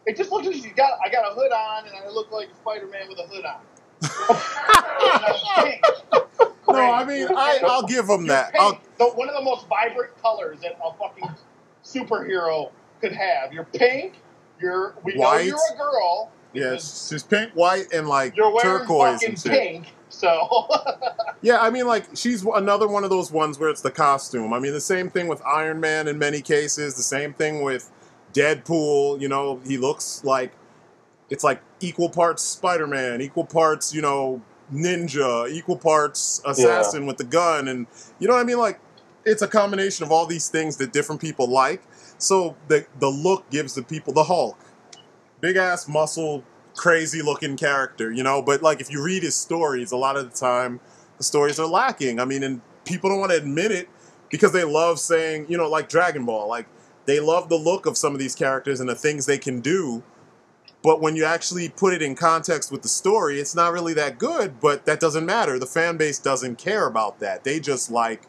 It just looks like I got a hood on, and I look like Spider-Man with a hood on. No, I mean, I'll give them that. One of the most vibrant colors that a fucking superhero could have. You're pink. We know you're a girl. Yeah, she's pink, white, and like you're wearing turquoise fucking and shit. pink, so. Yeah, I mean, like, she's another one of those ones where it's the costume. I mean, the same thing with Iron Man in many cases. The same thing with Deadpool. You know, he looks like it's like equal parts Spider-Man, equal parts, you know, ninja, equal parts assassin with the gun, and you know what I mean? Like, it's a combination of all these things that different people like. So the look gives the people the Hulk, big ass muscle, crazy looking character, you know. But like, if you read his stories, a lot of the time the stories are lacking. I mean, and people don't want to admit it because they love saying, you know, like Dragon Ball, like they love the look of some of these characters and the things they can do. But when you actually put it in context with the story, it's not really that good, but that doesn't matter. The fan base doesn't care about that. They just like,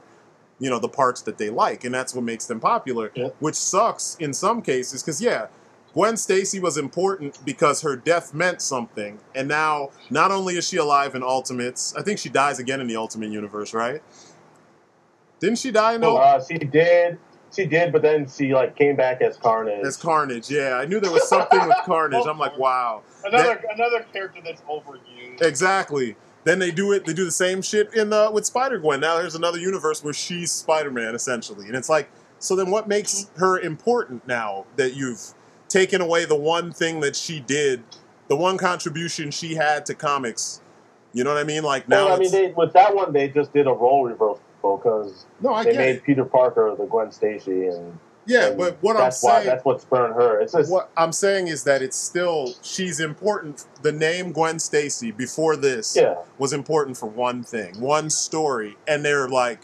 you know, the parts that they like, and that's what makes them popular, which sucks in some cases, because, yeah, Gwen Stacy was important because her death meant something, and now not only is she alive in Ultimates, I think she dies again in the Ultimate Universe, right? Didn't she die in She did, but then she like came back as Carnage. As Carnage, yeah. I knew there was something with Carnage. I'm like, wow. Another character that's overused. Exactly. Then they do the same shit in with Spider-Gwen. Now there's another universe where she's Spider-Man, essentially. And it's like, so then what makes her important now that you've taken away the one thing that she did, the one contribution she had to comics? You know what I mean? Like, now well, I mean, with that one, they just did a role reversal because they made Peter Parker the Gwen Stacy, and but what I'm saying, that's what spurned her. It's just, what I'm saying is that it's still, she's important. The name Gwen Stacy before this was important for one thing, one story, and they're like,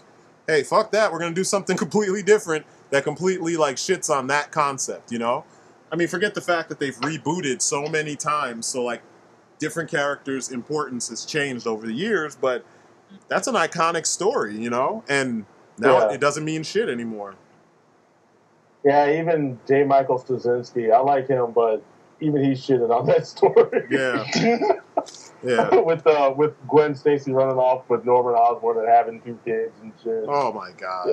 hey, fuck that, we're gonna do something completely different that completely like shits on that concept, you know? I mean, forget the fact that they've rebooted so many times, so like different characters' importance has changed over the years, but that's an iconic story, you know? And now it doesn't mean shit anymore. Yeah, even J. Michael Straczynski, I like him, but even he shitted on that story. Yeah. with Gwen Stacy running off with Norman Osborn and having 2 kids and shit. Oh my god.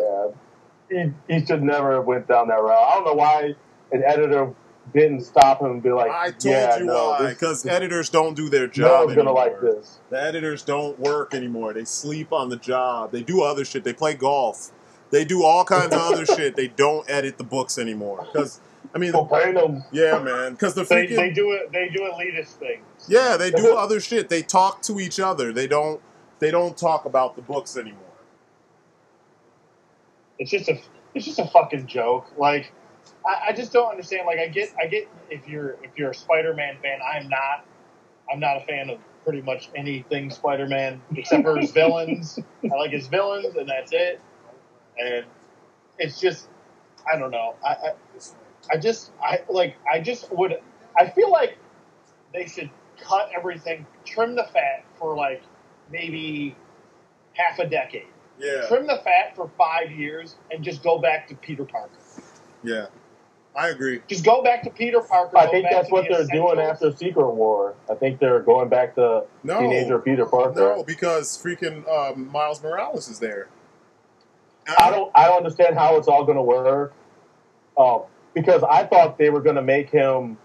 Yeah, he should never have went down that route. I don't know why an editor didn't stop him and be like, I told you why. Because editors don't do their job anymore. No one's gonna like this. The editors don't work anymore. They sleep on the job. They do other shit. They play golf. They do all kinds of other shit. They don't edit the books anymore. Because, I mean, yeah, man. Because the freaking they do elitist things. Yeah, they do other shit. They talk to each other. They don't talk about the books anymore. It's just a fucking joke. Like, I just don't understand. Like, I get if you're a Spider-Man fan, I'm not a fan of pretty much anything Spider-Man except for his villains. I like his villains, and that's it. And it's just, I don't know. I feel like they should cut everything, trim the fat for like maybe half a decade. Yeah. Trim the fat for 5 years and just go back to Peter Parker. Yeah. I agree. Just go back to Peter Parker. I think that's what they're doing after Secret War. I think they're going back to teenager Peter Parker. No, because freaking Miles Morales is there. I don't understand how it's all going to work. Because I thought they were going to make him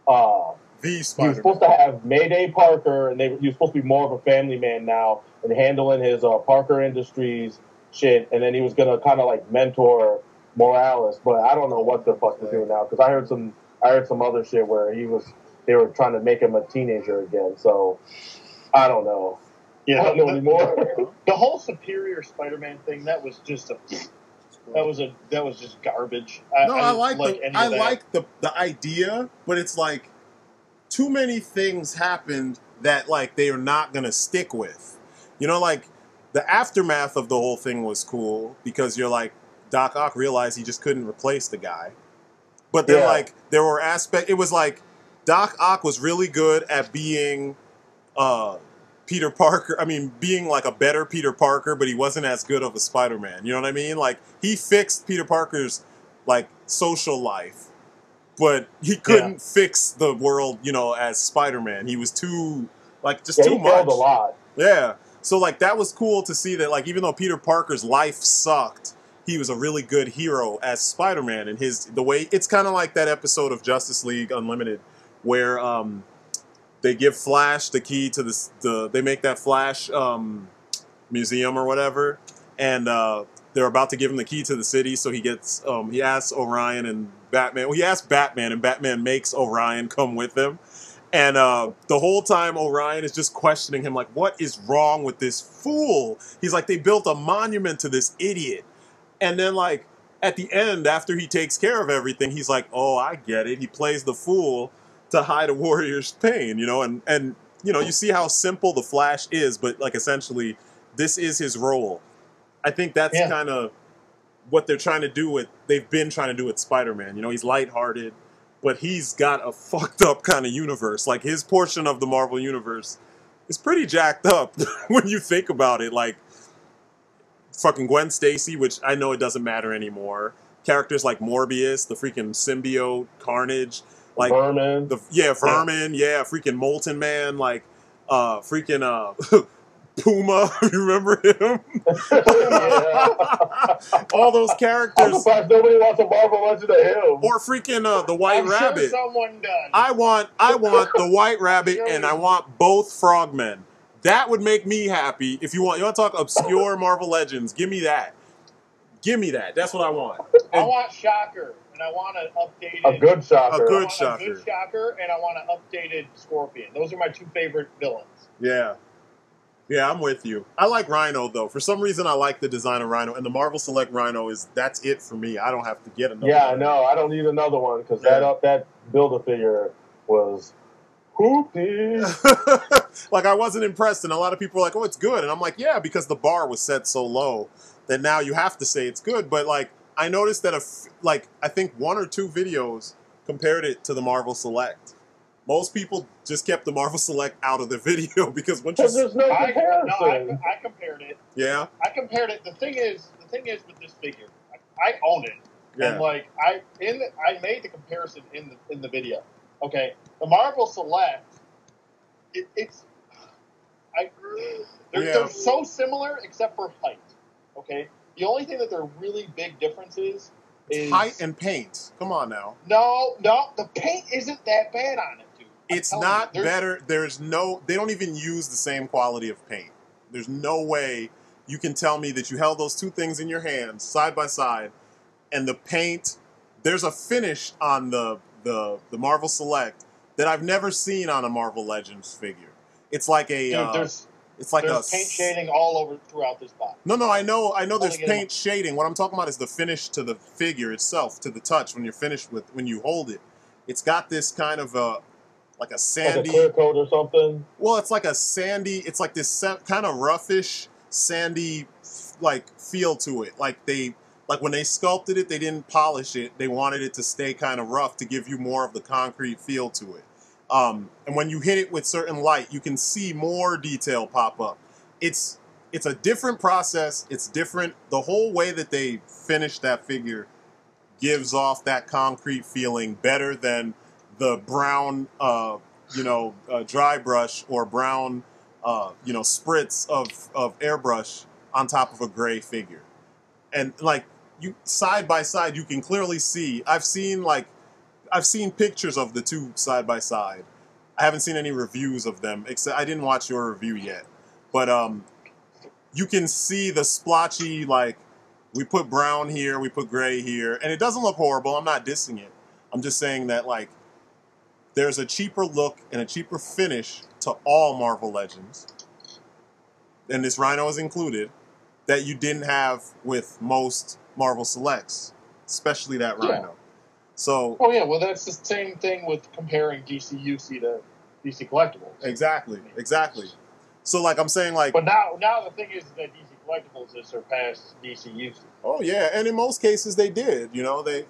the Spider-Man. He was supposed to have Mayday Parker, and he was supposed to be more of a family man now and handling his Parker Industries shit, and then he was going to kind of like mentor Morales, but I don't know what the fuck they're doing now, because I heard some other shit where they were trying to make him a teenager again, so I don't know. Yeah, I don't know anymore. The whole Superior Spider-Man thing, that was just garbage. I like the idea, but it's like too many things happened that like they are not gonna stick with. You know, like the aftermath of the whole thing was cool because you're like, Doc Ock realized he just couldn't replace the guy. But then like there were aspects, it was like Doc Ock was really good at being Peter Parker, being like a better Peter Parker, but he wasn't as good of a Spider-Man. You know what I mean? Like, he fixed Peter Parker's, like, social life, but he couldn't fix the world, you know, as Spider-Man. He was too, like, just too much. He failed a lot. Yeah. So, like, that was cool to see that, like, even though Peter Parker's life sucked, he was a really good hero as Spider-Man. And the way, it's kind of like that episode of Justice League Unlimited where, they give Flash the key to they make that Flash museum or whatever, and they're about to give him the key to the city. So he asks Orion and Batman. Well, he asks Batman, and Batman makes Orion come with him. And the whole time Orion is just questioning him, like, what is wrong with this fool? He's like, they built a monument to this idiot. And then, like, at the end, after he takes care of everything, he's like, oh, I get it. He plays the fool to hide a warrior's pain, you know? And you know, you see how simple the Flash is, but, like, essentially, this is his role. I think that's kind of what they're trying to do with, they've been trying to do with Spider-Man. You know, he's lighthearted, but he's got a fucked up kind of universe. Like, his portion of the Marvel Universe is pretty jacked up when you think about it. Like, fucking Gwen Stacy, which I know it doesn't matter anymore. Characters like Morbius, the freaking symbiote, Carnage, like Vermin. Vermin, freaking Molten Man, like Puma, you remember him? All those characters. I'm surprised nobody wants a Marvel Legend of him. Or freaking the White Rabbit. Sure someone does. I want the White Rabbit, and I want both Frogmen. That would make me happy. If you want to talk obscure Marvel Legends, give me that. Give me that. That's what I want. I want Shocker, and I want an updated... A good Shocker. A good A good Shocker, and I want an updated Scorpion. Those are my two favorite villains. Yeah. Yeah, I'm with you. I like Rhino, though. For some reason, I like the design of Rhino, and the Marvel Select Rhino that's it for me. I don't have to get another one. I know. I don't need another one, because that Build-A-Figure was... poopy. Like, I wasn't impressed, and a lot of people were like, oh, it's good. And I'm like, yeah, because the bar was set so low that now you have to say it's good. But, like, I noticed that, I think 1 or 2 videos compared it to the Marvel Select. Most people just kept the Marvel Select out of the video because once you... there's no comparison. I compared it. Yeah? I compared it. The thing is with this figure, I own it. Yeah. And, like, I made the comparison in the video. Okay, the Marvel Select, they're so similar except for height. Okay, the only thing that they're really big differences is height and paint. Come on now. No, the paint isn't that bad on it, dude. It's not better. They don't even use the same quality of paint. There's no way you can tell me that you held those two things in your hands side by side, and the paint. There's a finish on the Marvel Select that I've never seen on a Marvel Legends figure. It's like there's paint shading all over throughout this box. No, I know there's paint shading. What I'm talking about is the finish to the figure itself, to the touch when you hold it. It's got this kind of like a sandy, like a clear coat or something. Well, it's like a sandy. It's like this kind of roughish, sandy, like feel to it. Like when they sculpted it, they didn't polish it. They wanted it to stay kind of rough to give you more of the concrete feel to it. And when you hit it with certain light, you can see more detail pop up. It's a different process. It's different. The whole way that they finish that figure gives off that concrete feeling better than the brown, dry brush or brown, spritz of airbrush on top of a gray figure. And like you side by side, you can clearly see. I've seen pictures of the two side by side. I haven't seen any reviews of them. Except I didn't watch your review yet, but you can see the splotchy. Like we put brown here, we put gray here, and it doesn't look horrible. I'm not dissing it. I'm just saying that like there's a cheaper look and a cheaper finish to all Marvel Legends, and this Rhino is included, that you didn't have with most Marvel Selects, especially that Rhino. Yeah. So. Oh yeah, well that's the same thing with comparing DC UC to DC Collectibles. Exactly. So like I'm saying like. But now the thing is that DC Collectibles has surpassed DC UC. Oh yeah, and in most cases they did. You know they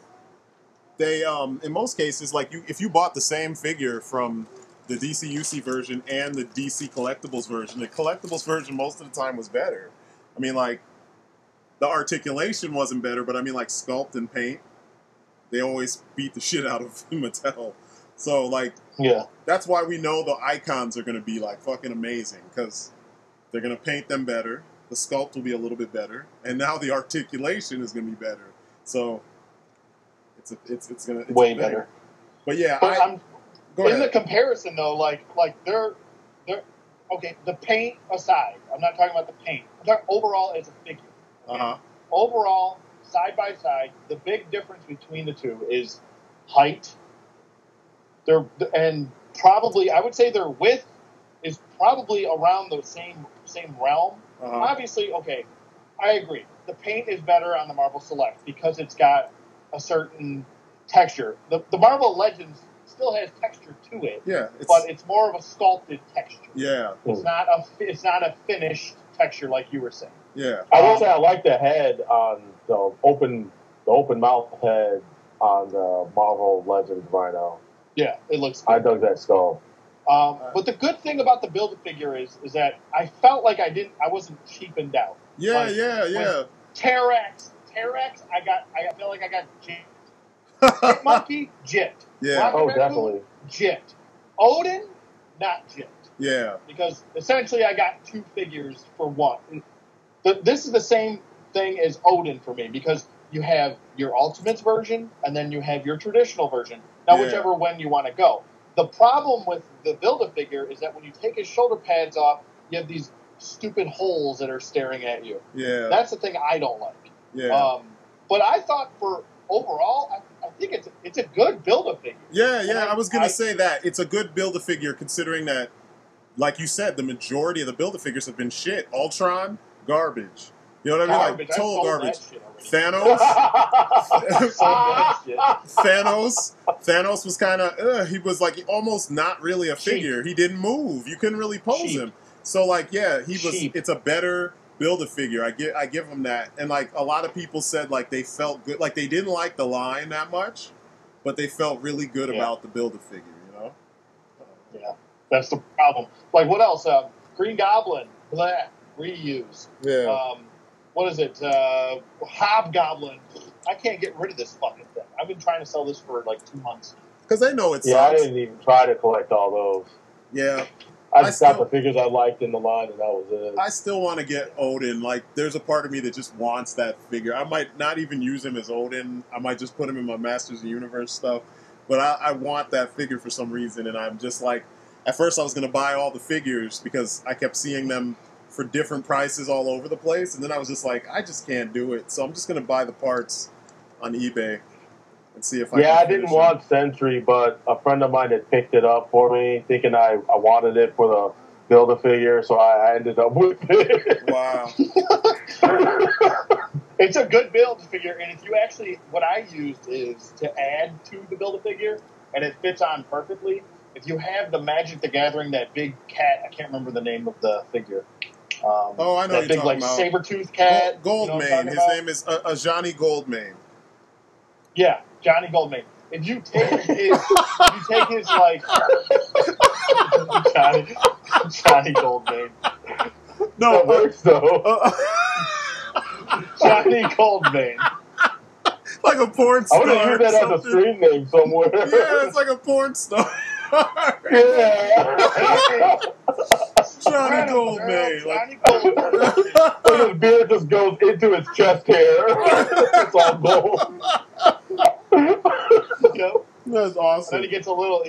in most cases like if you bought the same figure from the DC UC version and the DC Collectibles version, the Collectibles version most of the time was better. I mean, like, the articulation wasn't better, but I mean, like, sculpt and paint, they always beat the shit out of Mattel. So, like, yeah, that's why we know the icons are going to be, like, fucking amazing, because they're going to paint them better, the sculpt will be a little bit better, and now the articulation is going to be better. So, it's way better. But yeah, Go ahead. In the comparison, though, like they're okay. The paint aside, I'm not talking about the paint. I'm talking overall as a figure. Okay? Overall, side by side, the big difference between the two is height. And probably, I would say their width is probably around the same realm. Obviously, okay, I agree. The paint is better on the Marvel Select because it's got a certain texture. The Marvel Legends still has texture to it. Yeah, but it's more of a sculpted texture. Yeah, it's not a finished texture like you were saying. Yeah, I will say I like the head on the open mouth head on the Marvel Legends Rhino. Yeah, it looks good. I dug that skull. But the good thing about the Build-A-Figure is that I felt like I wasn't cheapened out. Yeah, like, yeah. Terrax, I feel like I got gypped. Monkey, gypped. Yeah. Rocket definitely. Gypped. Odin, not gypped. Yeah. Because essentially I got two figures for one. This is the same thing as Odin for me because you have your Ultimates version and then you have your traditional version. Now, whichever one you want to go. The problem with the Build-A-Figure is that when you take his shoulder pads off, you have these stupid holes that are staring at you. Yeah. That's the thing I don't like. Yeah. But I thought for overall, I think it's a good Build-A-Figure. Yeah. I was going to say that. It's a good Build-A-Figure considering that, like you said, the majority of the Build-A-Figures have been shit. Ultron, garbage. You know what I mean? Garbage. Like, total garbage. Thanos. Thanos was kind of, he was like almost not really a figure. Cheap. He didn't move. You couldn't really pose him. So like, yeah, he was, Cheap. it's a better Build-A-Figure. I give him that. And like a lot of people said like they felt good. Like they didn't like the line that much, but they felt really good about the Build-A-Figure, you know? Yeah, that's the problem. Like what else? Green Goblin, reuse. Yeah. What is it? Hobgoblin. I can't get rid of this fucking thing. I've been trying to sell this for like 2 months. Because they know it sucks. Yeah, I didn't even try to collect all those. Yeah. I just got the figures I liked in the line, and that was it. I still want to get Odin. Like, there's a part of me that just wants that figure. I might not even use him as Odin. I might just put him in my Masters of the Universe stuff. But I want that figure for some reason, and I'm just like, at first I was going to buy all the figures because I kept seeing them for different prices all over the place, and then I was just like, I just can't do it. So I'm just going to buy the parts on eBay and see if I can I didn't want Sentry, but a friend of mine had picked it up for me, thinking I wanted it for the Build-A-Figure, so I ended up with it. Wow. It's a good Build-A-Figure, and if you actually, what I used is to add to the Build-A-Figure, and it fits on perfectly. If you have the Magic the Gathering, that big cat, I can't remember the name of the figure. I know that you're big, talking like, about. saber-toothed cat. Goldmane. His name is Johnny Goldmane. Yeah, Johnny Goldmane. If you take his like Johnny Goldmane. No, that works though. Johnny Goldmane. Like a porn star. I would have used that as a stream name somewhere. Yeah, it's like a porn star. Yeah. Johnny Goldmane. Johnny Goldmane. So his beard just goes into his chest hair. It's all gold. Yep. That's awesome. And then he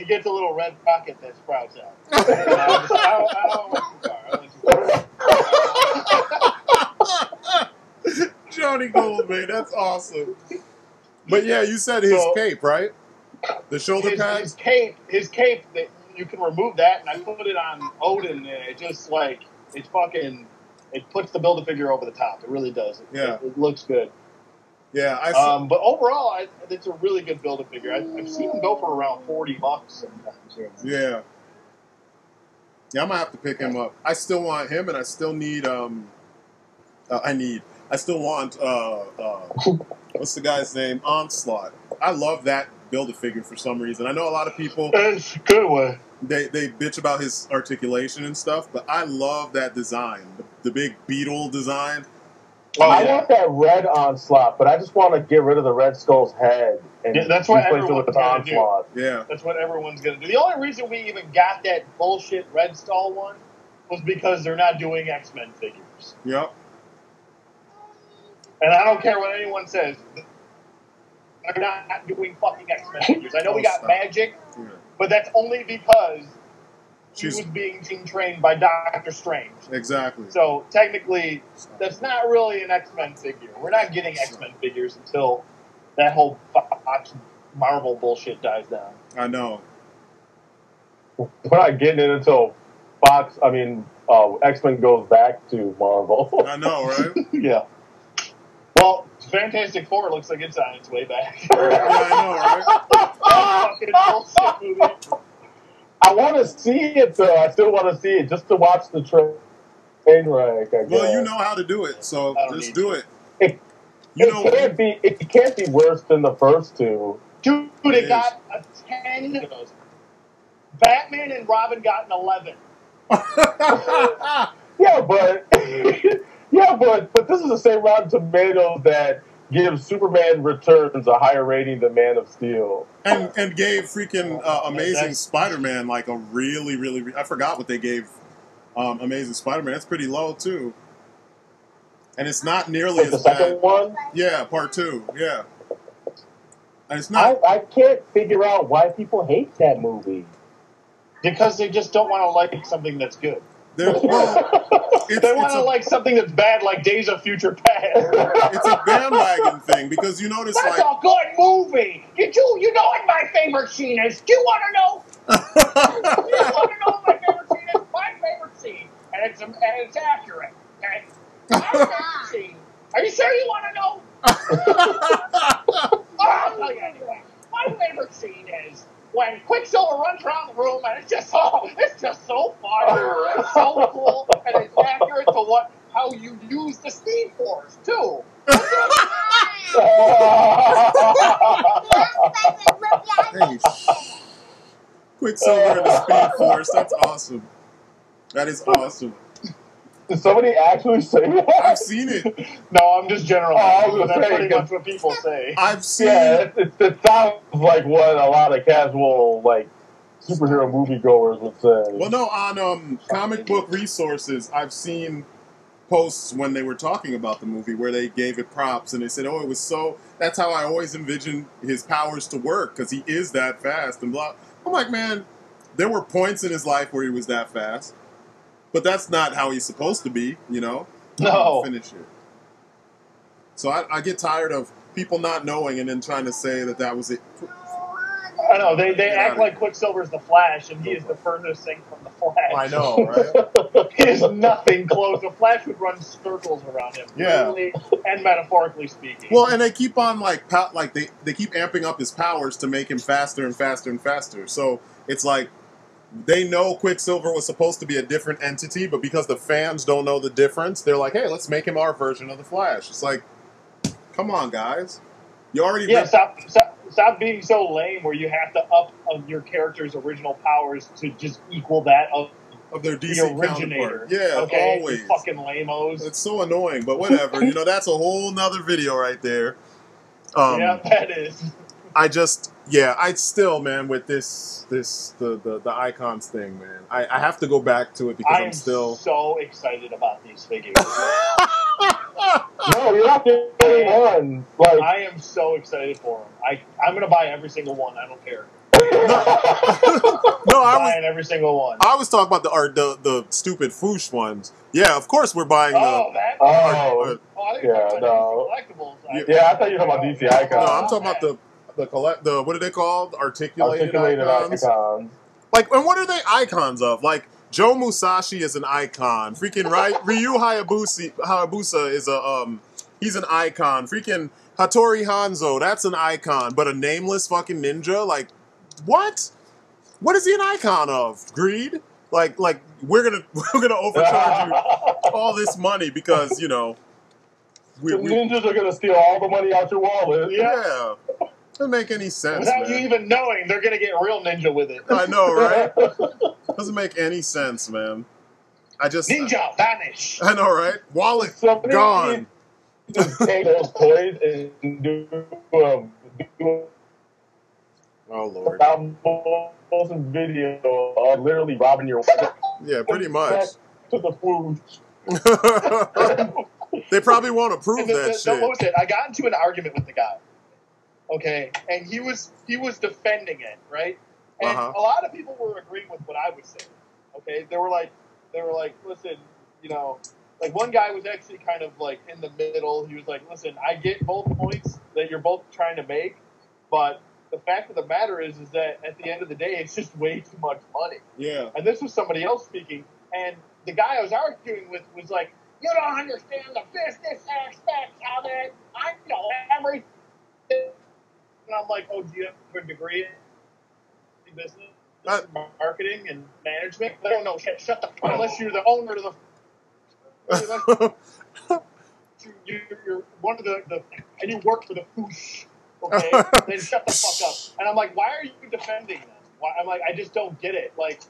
gets a little red pocket that sprouts out. I don't want Johnny Goldmane, that's awesome. But yeah, you said his cape, right? The shoulder pads? His cape, that you can remove that, and I put it on Odin, and it just like, it puts the Build-A-Figure over the top. It really does. It looks good. Yeah, but overall, it's a really good Build-A-Figure. I've seen them go for around $40 sometimes. Yeah. Yeah, I'm gonna have to pick him up. I still want him, and I still need I still want what's the guy's name? Onslaught. I love that Build-A-Figure for some reason. I know a lot of people. It's a good one. They bitch about his articulation and stuff, but I love that design, the big beetle design. I want that red Onslaught, but I just want to get rid of the Red Skull's head and that's what replace it with the Onslaught. Yeah, that's what everyone's gonna do. The only reason we even got that bullshit Red Skull one was because they're not doing X-Men figures. Yep. And I don't care what anyone says. They're not doing fucking X-Men figures. I know we got Magic. Yeah. but that's only because he She's was being trained by Doctor Strange. exactly. So technically, that's not really an X-Men figure. We're not getting X-Men figures until that whole Fox Marvel bullshit dies down. I know. We're not getting it until X-Men goes back to Marvel. I know, right? Yeah. Well, Fantastic Four looks like it's on its way back. Yeah, I know, right? Fucking bullshit movie. I want to see it though. I still want to see it just to watch the train wreck. I guess. Well, you know how to do it, so just do it. It can't be worse than the first two. Dude, it got a 10. Batman and Robin got an 11. Yeah, but this is the same Rotten Tomatoes that gives Superman Returns a higher rating than Man of Steel. And gave freaking Amazing Spider-Man like a really, really... I forgot what they gave Amazing Spider-Man. It's pretty low, too. And it's not nearly Like as the bad. second one? Yeah, part 2. Yeah. And it's not... I can't figure out why people hate that movie. Because they just don't want to like something that's good. They They want to like something that's bad, like Days of Future Past. It's a bandwagon thing, because you notice, That's like... a good movie. You know what my favorite scene is? Do you want to know? Do you want to know what my favorite scene is? My favorite scene, and it's accurate. Okay, my favorite scene. Are you sure you want to know? I'll tell you anyway. My favorite scene is when Quicksilver runs around the room, and it's just so fun, it's so cool, and it's accurate to how you use the Speed Force too. Hey, Quicksilver and the Speed Force. That's awesome. That is awesome. Did somebody actually say that? I've seen it. No, I'm just generalizing. Oh, I was That's saying, pretty much what people say. I've seen... Yeah, it sounds like what a lot of casual, like, superhero moviegoers would say. Well, no, on comic book resources, I've seen posts when they were talking about the movie where they gave it props and they said, oh, it was so... That's how I always envisioned his powers to work, because he is that fast and blah. I'm like, man, there were points in his life where he was that fast. But that's not how he's supposed to be, you know? No. Finish it. So I get tired of people not knowing and then trying to say that was it. I know, they act like Quicksilver's the Flash, and he is the furthest thing from the Flash. I know, right? He is nothing close. The Flash would run circles around him, Yeah. literally and metaphorically speaking. Well, and they keep on, like they keep amping up his powers to make him faster and faster and faster. So it's like, they know Quicksilver was supposed to be a different entity, but because the fans don't know the difference, they're like, hey, let's make him our version of the Flash. It's like, come on, guys. You already... Yeah, stop being so lame where you have to up your character's original powers to just equal that of their DC the originator. counterpart. Yeah, okay? always. You fucking lame-os. It's so annoying, but whatever. That's a whole nother video right there. Yeah, that is. I still, man, with the icons thing, man. I have to go back to it because I'm still so excited about these figures. No, you're not the only one. Like, I am so excited for them. I'm gonna buy every single one. I don't care. No, buying every single one. I was talking about the stupid Fwoosh ones. Yeah, of course we're buying I think yeah, no. collectibles. Yeah, I thought you were talking about DC icons. No, I'm talking about the what are they called? Articulated icons. Like, and what are they icons of? Like, Joe Musashi is an icon. Freaking Ryu Hayabusa is he's an icon. Freaking Hattori Hanzo, that's an icon. But a nameless fucking ninja, like, what? What is he an icon of? Greed? Like we're gonna overcharge you all this money because the ninjas are gonna steal all the money out your wallet. Yeah. Doesn't make any sense. Without you even knowing, they're gonna get real ninja with it. I know, right? Doesn't make any sense, man. Ninja vanish. I know, right? Wallet gone. Just take those toys and do oh Lord. Some video of literally robbing your wallet. Yeah, pretty much. To the food. They probably won't approve that shit. Bullshit. I got into an argument with the guy. Okay, and he was defending it, right? And a lot of people were agreeing with what I was saying. Okay, they were like, listen, you know, like one guy was actually kind of like in the middle. He was like, listen, I get both points that you're both trying to make, but the fact of the matter is that at the end of the day, it's just way too much money. Yeah. And this was somebody else speaking, and the guy I was arguing with was like, you don't understand the business aspects of it. I know everything. And I'm like, oh, do you have a degree in business, marketing, and management? I don't know shit. Shut the fuck up. Unless you're the owner of the... you're one of the and you work for the Fwoosh, okay? Then shut the fuck up. And I'm like, why are you defending them? I'm like, I just don't get it. Like,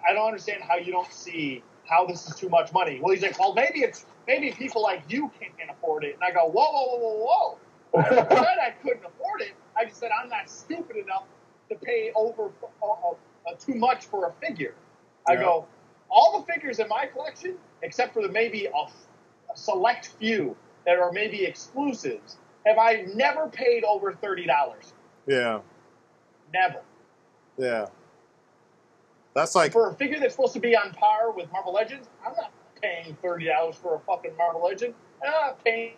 I don't understand how you don't see how this is too much money. Well, he's like, well, maybe people like you can't afford it. And I go, whoa. I said I couldn't afford it. I just said I'm not stupid enough to pay over too much for a figure. I go, all the figures in my collection, except for maybe a select few that are maybe exclusives, have I never paid over $30. Yeah. Never. Yeah. That's like... For a figure that's supposed to be on par with Marvel Legends, I'm not paying $30 for a fucking Marvel Legend. I'm not paying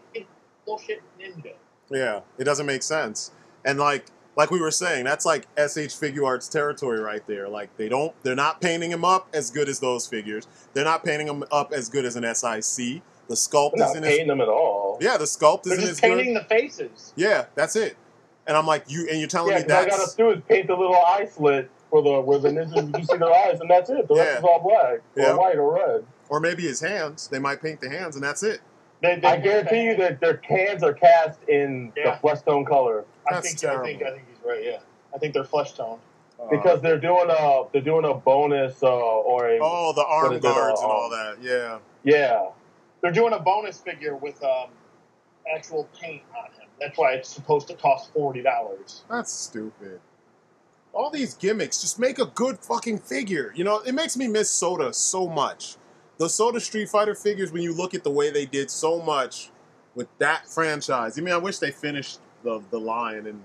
bullshit Ninja. Yeah, it doesn't make sense. And like we were saying, that's like SH Figure Arts territory right there. Like they're not painting him up as good as those figures. They're not painting him up as good as an SIC. The sculpt isn't painting them at all. Yeah, the sculpt isn't as good. They're just painting the faces. Yeah, that's it. And I'm like, you're telling me all I gotta do is paint the little eye slit where the ninjas, you see their eyes, and that's it. The rest is all black, or white, or red. Or maybe his hands. They might paint the hands, and that's it. I guarantee you that their hands are cast in the flesh tone color. I think he's right. Yeah, I think they're flesh tone because they're doing a bonus or a the arm guards and all that. Yeah, yeah. They're doing a bonus figure with actual paint on him. That's why it's supposed to cost $40. That's stupid. All these gimmicks, just make a good fucking figure. You know, it makes me miss Soda so much. The Soda Street Fighter figures, when you look at the way they did so much with that franchise. I mean, I wish they finished the line and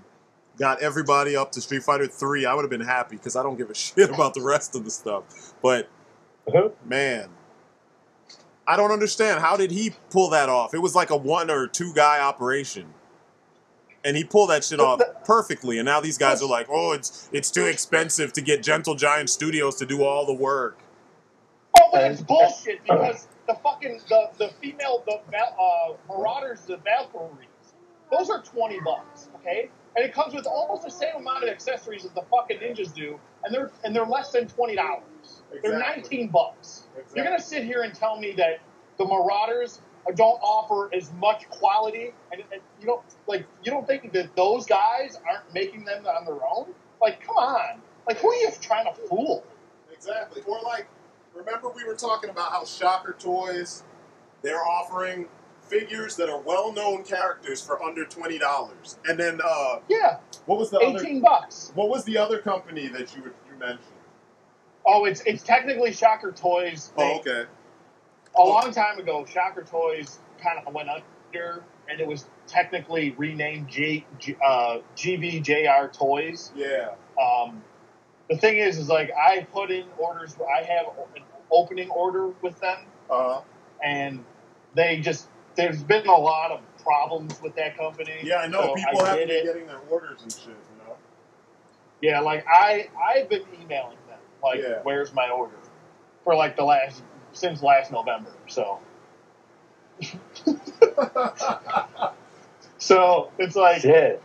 got everybody up to Street Fighter 3. I would have been happy because I don't give a shit about the rest of the stuff. But, man, I don't understand. How did he pull that off? It was like a 1 or 2 guy operation. And he pulled that shit off perfectly. And now these guys are like, oh, it's too expensive to get Gentle Giant Studios to do all the work. Oh, but it's bullshit because the fucking the female Marauders, the Valkyries, those are $20, okay? And it comes with almost the same amount of accessories as the fucking ninjas do, and they're less than $20. Exactly. They're $19. Exactly. You're gonna sit here and tell me that the Marauders don't offer as much quality, and you don't think that those guys aren't making them on their own? Like, come on! Like, who are you trying to fool? Exactly. Or like, remember we were talking about how Shocker Toys, they're offering figures that are well-known characters for under $20, and then what was the $18? What was the other company that you mentioned? Oh, it's technically Shocker Toys. Okay. A long time ago, Shocker Toys kind of went under, and it was technically renamed GVJR Toys. Yeah. The thing is like I put in orders. I have an opening order with them, and there's been a lot of problems with that company. Yeah, I know. So people haven't been getting their orders and shit, you know? Yeah, like I've been emailing them, like, where's my order? For like since last November, so. So it's like, yeah,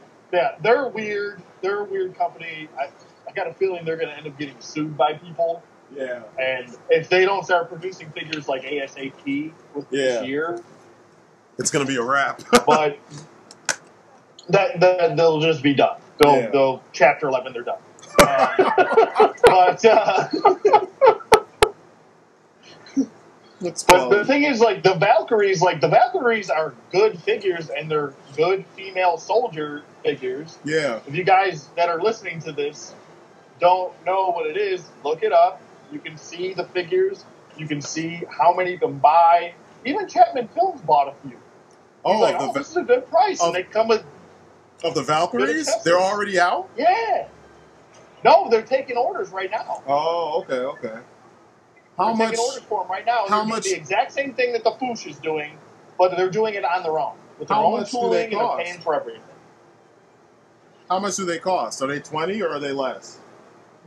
they're weird. They're a weird company. I got a feeling they're going to end up getting sued by people. Yeah. And if they don't start producing figures like ASAP with this year, it's going to be a wrap. But that they'll just be done. They'll Chapter 11, they're done. But the thing is, like, the Valkyries are good figures, and they're good female soldier figures. Yeah. If you guys that are listening to this don't know what it is, look it up. You can see the figures. You can see how many you can buy. Even Chapman Films bought a few. He's like, this is a good price. And they come with... Of the Valkyries? They're already out? Yeah. No, they're taking orders right now. Oh, okay, okay. How They're much? taking orders for them right now. How They're much? doing the exact same thing that the Fwoosh is doing, but they're doing it on their own with their How own much do they tooling, and they're cost? paying for everything. How much do they cost? Are they 20 or are they less?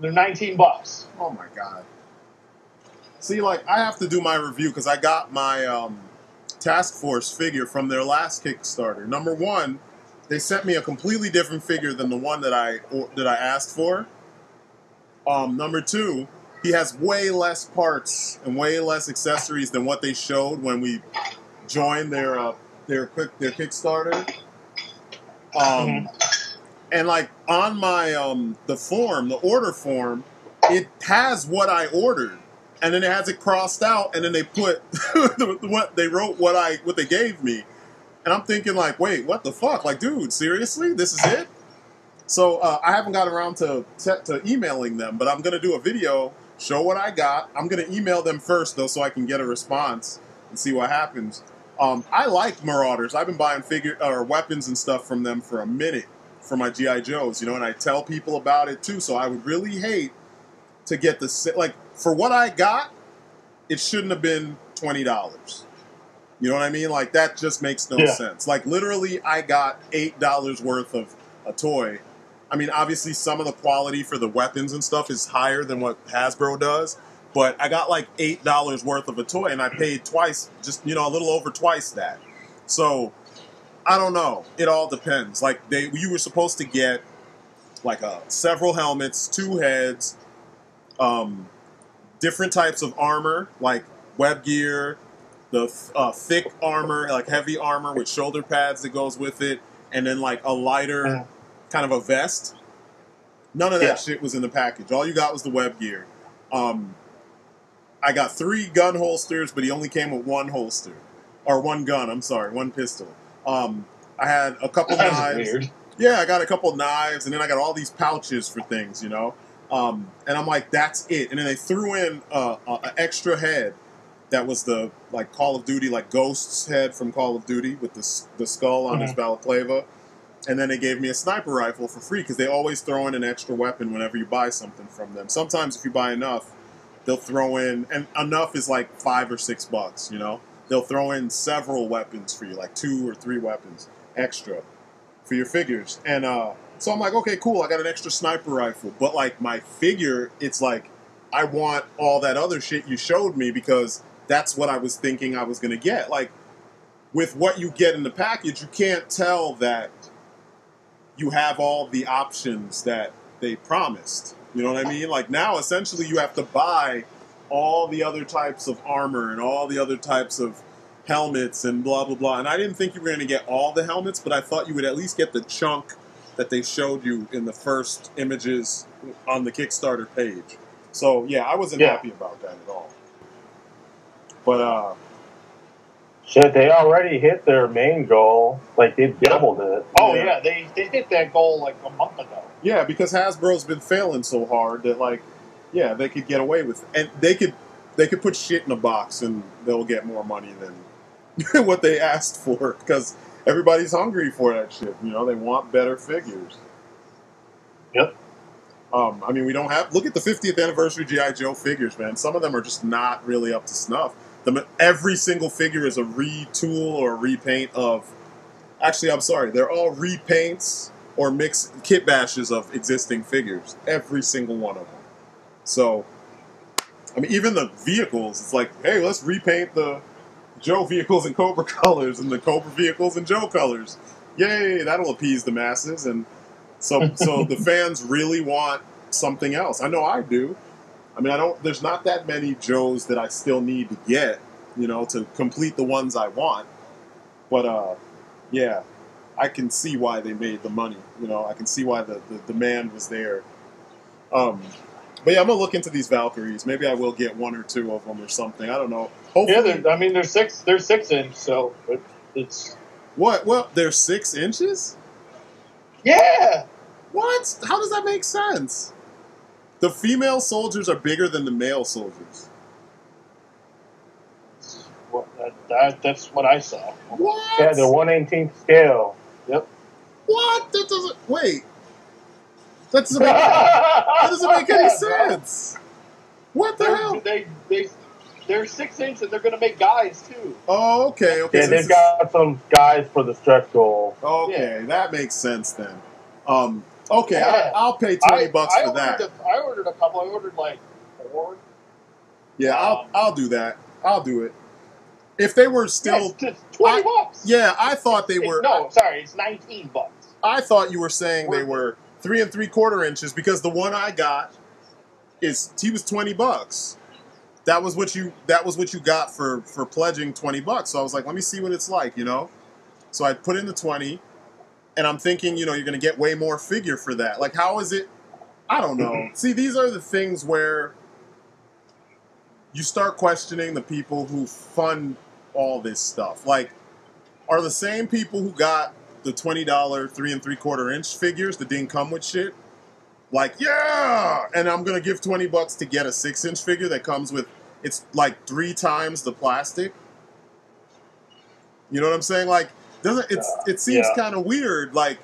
They're $19. Oh my god. See, like, I have to do my review because I got my task force figure from their last Kickstarter. Number one, they sent me a completely different figure than the one that I asked for. Number two, he has way less parts and way less accessories than what they showed when we joined their Kickstarter. And like on my the order form, it has what I ordered, and then it has it crossed out, and then they put what they wrote what they gave me, and I'm thinking like, wait, what the fuck? Like, dude, seriously, this is it? So I haven't got around to emailing them, but I'm gonna do a video, show what I got. I'm gonna email them first though, so I can get a response and see what happens. I like Marauders. I've been buying weapons and stuff from them for a minute for my G.I. Joes, you know, and I tell people about it too. So I would really hate to get like for what I got, it shouldn't have been $20. You know what I mean? Like that just makes no sense. Like literally, I got $8 worth of a toy. I mean, obviously, some of the quality for the weapons and stuff is higher than what Hasbro does, but I got like $8 worth of a toy, and I paid twice, just a little over twice that. So I don't know. It all depends. Like you were supposed to get like several helmets, 2 heads, different types of armor, like web gear, the thick armor, like heavy armor with shoulder pads that goes with it, and then like a lighter kind of a vest. None of that shit was in the package. All you got was the web gear. I got 3 gun holsters, but he only came with 1 holster. Or 1 gun, I'm sorry, 1 pistol. I had a couple knives. Weird. Yeah, I got a couple knives, and then I got all these pouches for things, you know? And I'm like, that's it. And then they threw in an extra head that was the like Call of Duty, like Ghost's head from Call of Duty with the skull on his balaclava. And then they gave me a sniper rifle for free because they always throw in an extra weapon whenever you buy something from them. Sometimes if you buy enough, they'll throw in, and enough is like $5 or $6, you know? They'll throw in several weapons for you, like 2 or 3 weapons extra for your figures. And so I'm like, okay, cool, I got an extra sniper rifle. But like my figure, it's like, I want all that other shit you showed me because that's what I was thinking I was going to get. Like, with what you get in the package, you can't tell that you have all the options that they promised. You know what I mean? Like now, essentially, you have to buy all the other types of armor and all the other types of helmets and blah, blah, blah. And I didn't think you were going to get all the helmets, but I thought you would at least get the chunk that they showed you in the first images on the Kickstarter page. So, yeah, I wasn't happy about that at all. But, shit, they already hit their main goal. Like, they doubled it. Oh, yeah, they hit that goal like a month ago. Yeah, because Hasbro's been failing so hard that, like, yeah, they could get away with it. And they could put shit in a box and they'll get more money than what they asked for. Because everybody's hungry for that shit. You know, they want better figures. Yep. I mean, we don't have... Look at the 50th anniversary G.I. Joe figures, man. Some of them are just not really up to snuff. Every single figure is a retool or a repaint of... Actually, I'm sorry. They're all repaints or mixed kit bashes of existing figures. Every single one of them. So, I mean, even the vehicles, it's like, hey, let's repaint the Joe vehicles in Cobra colors and the Cobra vehicles in Joe colors. Yay, that'll appease the masses. And so the fans really want something else. I know I do. I mean, there's not that many Joes that I still need to get, you know, to complete the ones I want. But, yeah, I can see why they made the money. You know, I can see why the demand was there. But yeah, I'm gonna look into these Valkyries. Maybe I will get 1 or 2 of them or something. I don't know. Hopefully, Yeah, they're 6 inch, so it's what? Well, they're 6 inches. Yeah. What? How does that make sense? The female soldiers are bigger than the male soldiers. Well, that's what I saw. What? Yeah, they're 1/18 scale. Yep. What? That doesn't... Wait. That doesn't make any sense. What the hell? They're 6-inch and they're going to make guys too. Oh, okay. Yeah, So they've got some guys for the stretch goal. Okay, that makes sense then. Okay, Yeah. I'll pay $20 for that. I ordered a couple. I ordered like 4. Yeah, I'll do that. I'll do it. If they were still it's $20. Yeah, I thought they were. No, sorry, it's $19. I thought you were saying they were 3 3/4 inches because the one I got he was $20. That was what you got for pledging $20. So I was like, let me see what it's like, you know. So I put in the 20, and I'm thinking, you know, you're gonna get way more figure for that. Like, how is it? I don't know. See, these are the things where you start questioning the people who fund all this stuff. Like, are the same people who got the $20 3 3/4 inch figures that didn't come with shit? Like, yeah, and I'm gonna give $20 to get a 6-inch figure that comes with, it's like 3 times the plastic. You know what I'm saying? Like, it seems kind of weird, like,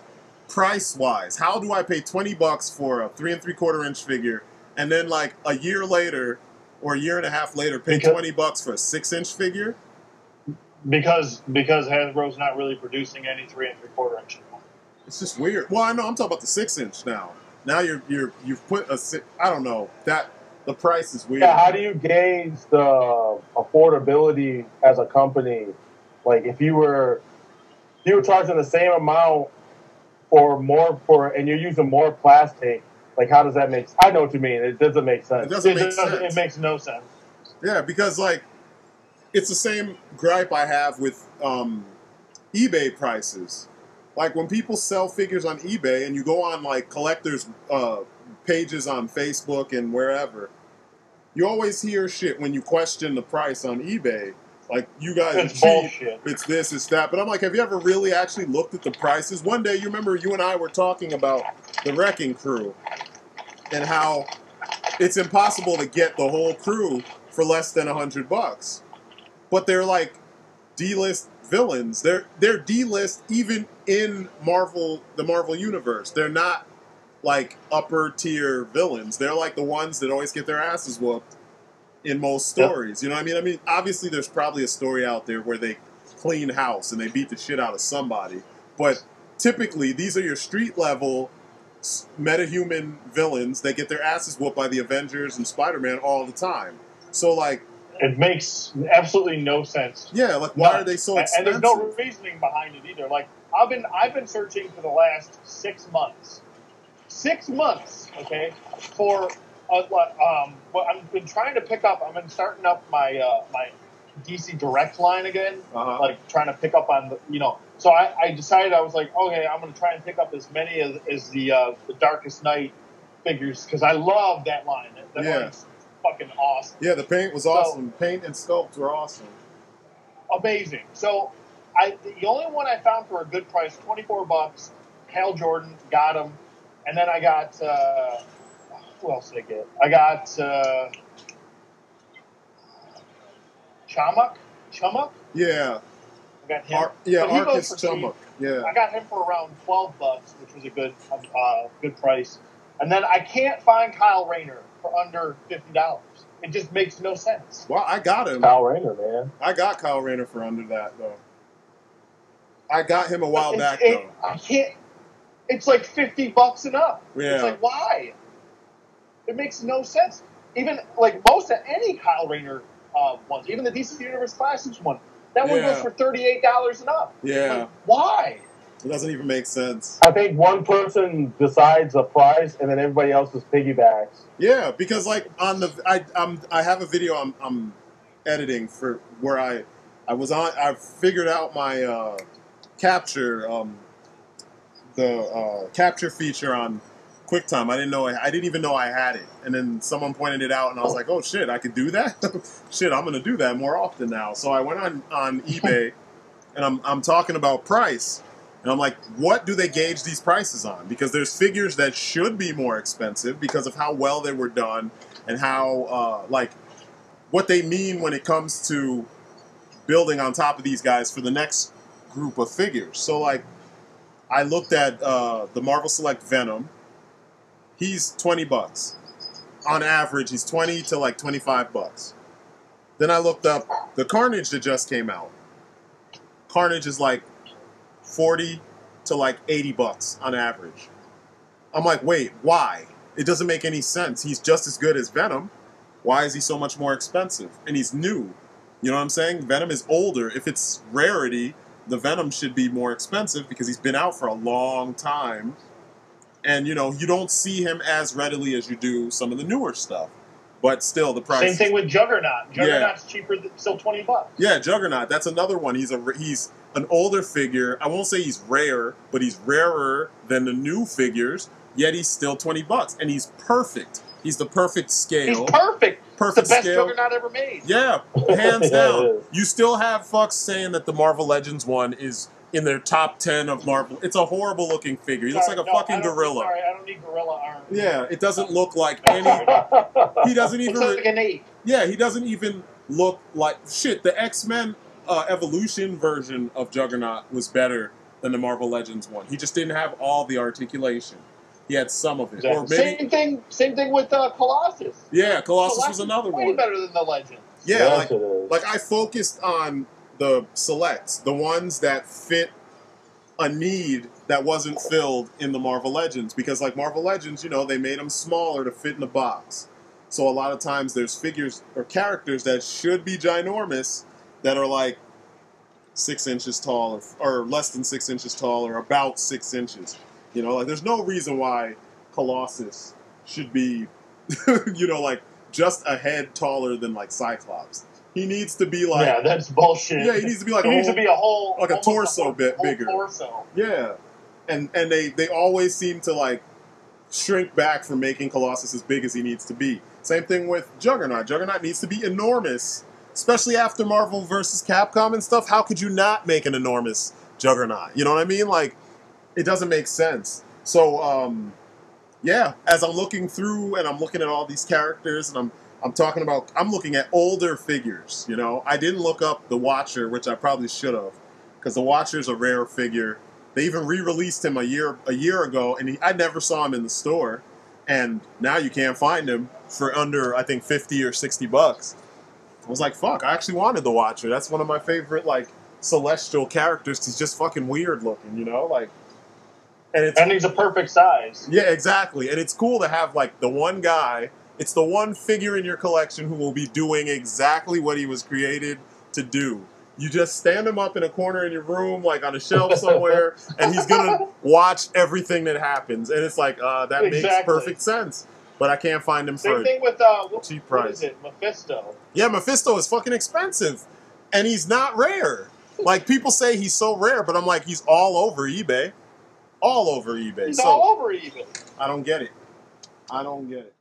price wise. How do I pay $20 for a 3 3/4 inch figure, and then like a year later or a year and a half later pay $20 for a 6-inch figure? Because Hasbro's not really producing any 3 3/4 inch anymore. It's just weird. Well, I know I'm talking about the 6-inch now. Now you've put I don't know, that the price is weird. Yeah, how do you gauge the affordability as a company? Like, if you were charging the same amount and you're using more plastic, like, how does that make sense? I know what you mean. It doesn't make sense. It doesn't make sense. It makes no sense. Yeah, because like it's the same gripe I have with eBay prices. Like, when people sell figures on eBay and you go on like collectors pages on Facebook and wherever, you always hear shit when you question the price on eBay. Like, you guys it's cheap, bullshit. It's this, it's that. But I'm like, have you ever really actually looked at the prices? One day, you remember you and I were talking about the Wrecking Crew and how it's impossible to get the whole crew for less than $100. But they're like D-list villains. They're D-list even in the Marvel universe. They're not like upper tier villains. They're like the ones that always get their asses whooped in most stories. You know what I mean? I mean, obviously there's probably a story out there where they clean house and they beat the shit out of somebody. But typically these are your street level metahuman villains that get their asses whooped by the Avengers and Spider-Man all the time. So like, it makes absolutely no sense. Yeah, like, why are they so expensive? And there's no reasoning behind it either. Like, I've been searching for the last 6 months. 6 months, okay, for what I've been trying to pick up. I've been starting up my my DC Direct line again, like trying to pick up on the, you know. So I decided, I was like, okay, I'm going to try and pick up as many as the Darkest Night figures, because I love that line. That line's fucking awesome. Yeah, the paint was awesome. Paint and sculpts were awesome. Amazing. So the only one I found for a good price, $24. Hal Jordan, got him, and then I got who else did I get? I got Chumuk. Yeah. I got him. Arcus Chumuk. Yeah. I got him for around $12, which was a good price. And then I can't find Kyle Rayner for under $50. It just makes no sense. Well, I got him. Kyle Rayner, man. I got Kyle Rayner for under that, though. I got him a while back, though. I can't. It's like $50 and up. Yeah. It's like, why? It makes no sense. Even like most of any Kyle Rayner ones, even the DC Universe Classics one, that one goes for $38 and up. Yeah. Like, why? It doesn't even make sense. I think one person decides a price, and then everybody else just piggybacks. Yeah, because like on the I have a video I'm editing for where I figured out my capture the capture feature on QuickTime. I didn't even know I had it, and then someone pointed it out, and I was like, oh shit, I could do that. Shit, I'm gonna do that more often now. So I went on eBay, and I'm talking about price. And I'm like, what do they gauge these prices on? Because there's figures that should be more expensive because of how well they were done and how, like, what they mean when it comes to building on top of these guys for the next group of figures. So, like, I looked at the Marvel Select Venom, he's $20. On average, he's 20 to like $25. Then I looked up the Carnage that just came out. Carnage is like 40 to like $80 on average. I'm like, wait, why? It doesn't make any sense. He's just as good as Venom. Why is he so much more expensive? And he's new. You know what I'm saying? Venom is older. If it's rarity, the Venom should be more expensive because he's been out for a long time. And, you know, you don't see him as readily as you do some of the newer stuff. But still, the price. Same thing with Juggernaut. Juggernaut's cheaper, still $20. Yeah, Juggernaut. That's another one. He's an older figure. I won't say he's rare, but he's rarer than the new figures. Yet he's still $20, and he's perfect. He's the perfect scale. He's perfect. Perfect it's the best scale. Juggernaut ever made. Yeah, hands down. You still have fucks saying that the Marvel Legends one is in their top 10 of Marvel. It's a horrible looking figure. He looks like a fucking gorilla. Sorry, I don't need gorilla arms. Yeah, it doesn't look like any. He doesn't even. Looks like an ape. Yeah, he doesn't even look like shit. The X-Men Evolution version of Juggernaut was better than the Marvel Legends one. He just didn't have all the articulation. He had some of it. Exactly. Or maybe, same thing with Colossus. Yeah, Colossus was another way one. Better than the Legends. Yeah, yes, like I focused on the selects, the ones that fit a need that wasn't filled in the Marvel Legends. Because like Marvel Legends, you know, they made them smaller to fit in the box. So a lot of times there's figures or characters that should be ginormous that are like 6 inches tall or less than 6 inches tall or about 6 inches. You know, like there's no reason why Colossus should be, you know, like just a head taller than like Cyclops. He needs to be like, yeah, that's bullshit. Yeah, he needs to be like a whole like a torso bit whole bigger. Torso. Yeah, and they always seem to like shrink back from making Colossus as big as he needs to be. Same thing with Juggernaut. Juggernaut needs to be enormous, especially after Marvel versus Capcom and stuff. How could you not make an enormous Juggernaut? You know what I mean? Like, it doesn't make sense. So, yeah, as I'm looking through and I'm looking at all these characters and I'm looking at older figures, you know. I didn't look up the Watcher, which I probably should have, because the Watcher's a rare figure. They even re-released him a year ago, and I never saw him in the store. And now you can't find him for under, I think, 50 or 60 bucks. I was like, fuck, I actually wanted the Watcher. That's one of my favorite, like, celestial characters. He's just fucking weird looking, you know? Like, and he's a perfect size. Yeah, exactly. And it's cool to have, like, the one guy. It's the one figure in your collection who will be doing exactly what he was created to do. You just stand him up in a corner in your room, like on a shelf somewhere, and he's going to watch everything that happens. And it's like, that makes perfect sense. But I can't find him for Same thing with, cheap price. What is it? Mephisto. Yeah, Mephisto is fucking expensive. And he's not rare. Like, people say he's so rare, but I'm like, he's all over eBay. All over eBay. He's all over eBay. I don't get it. I don't get it.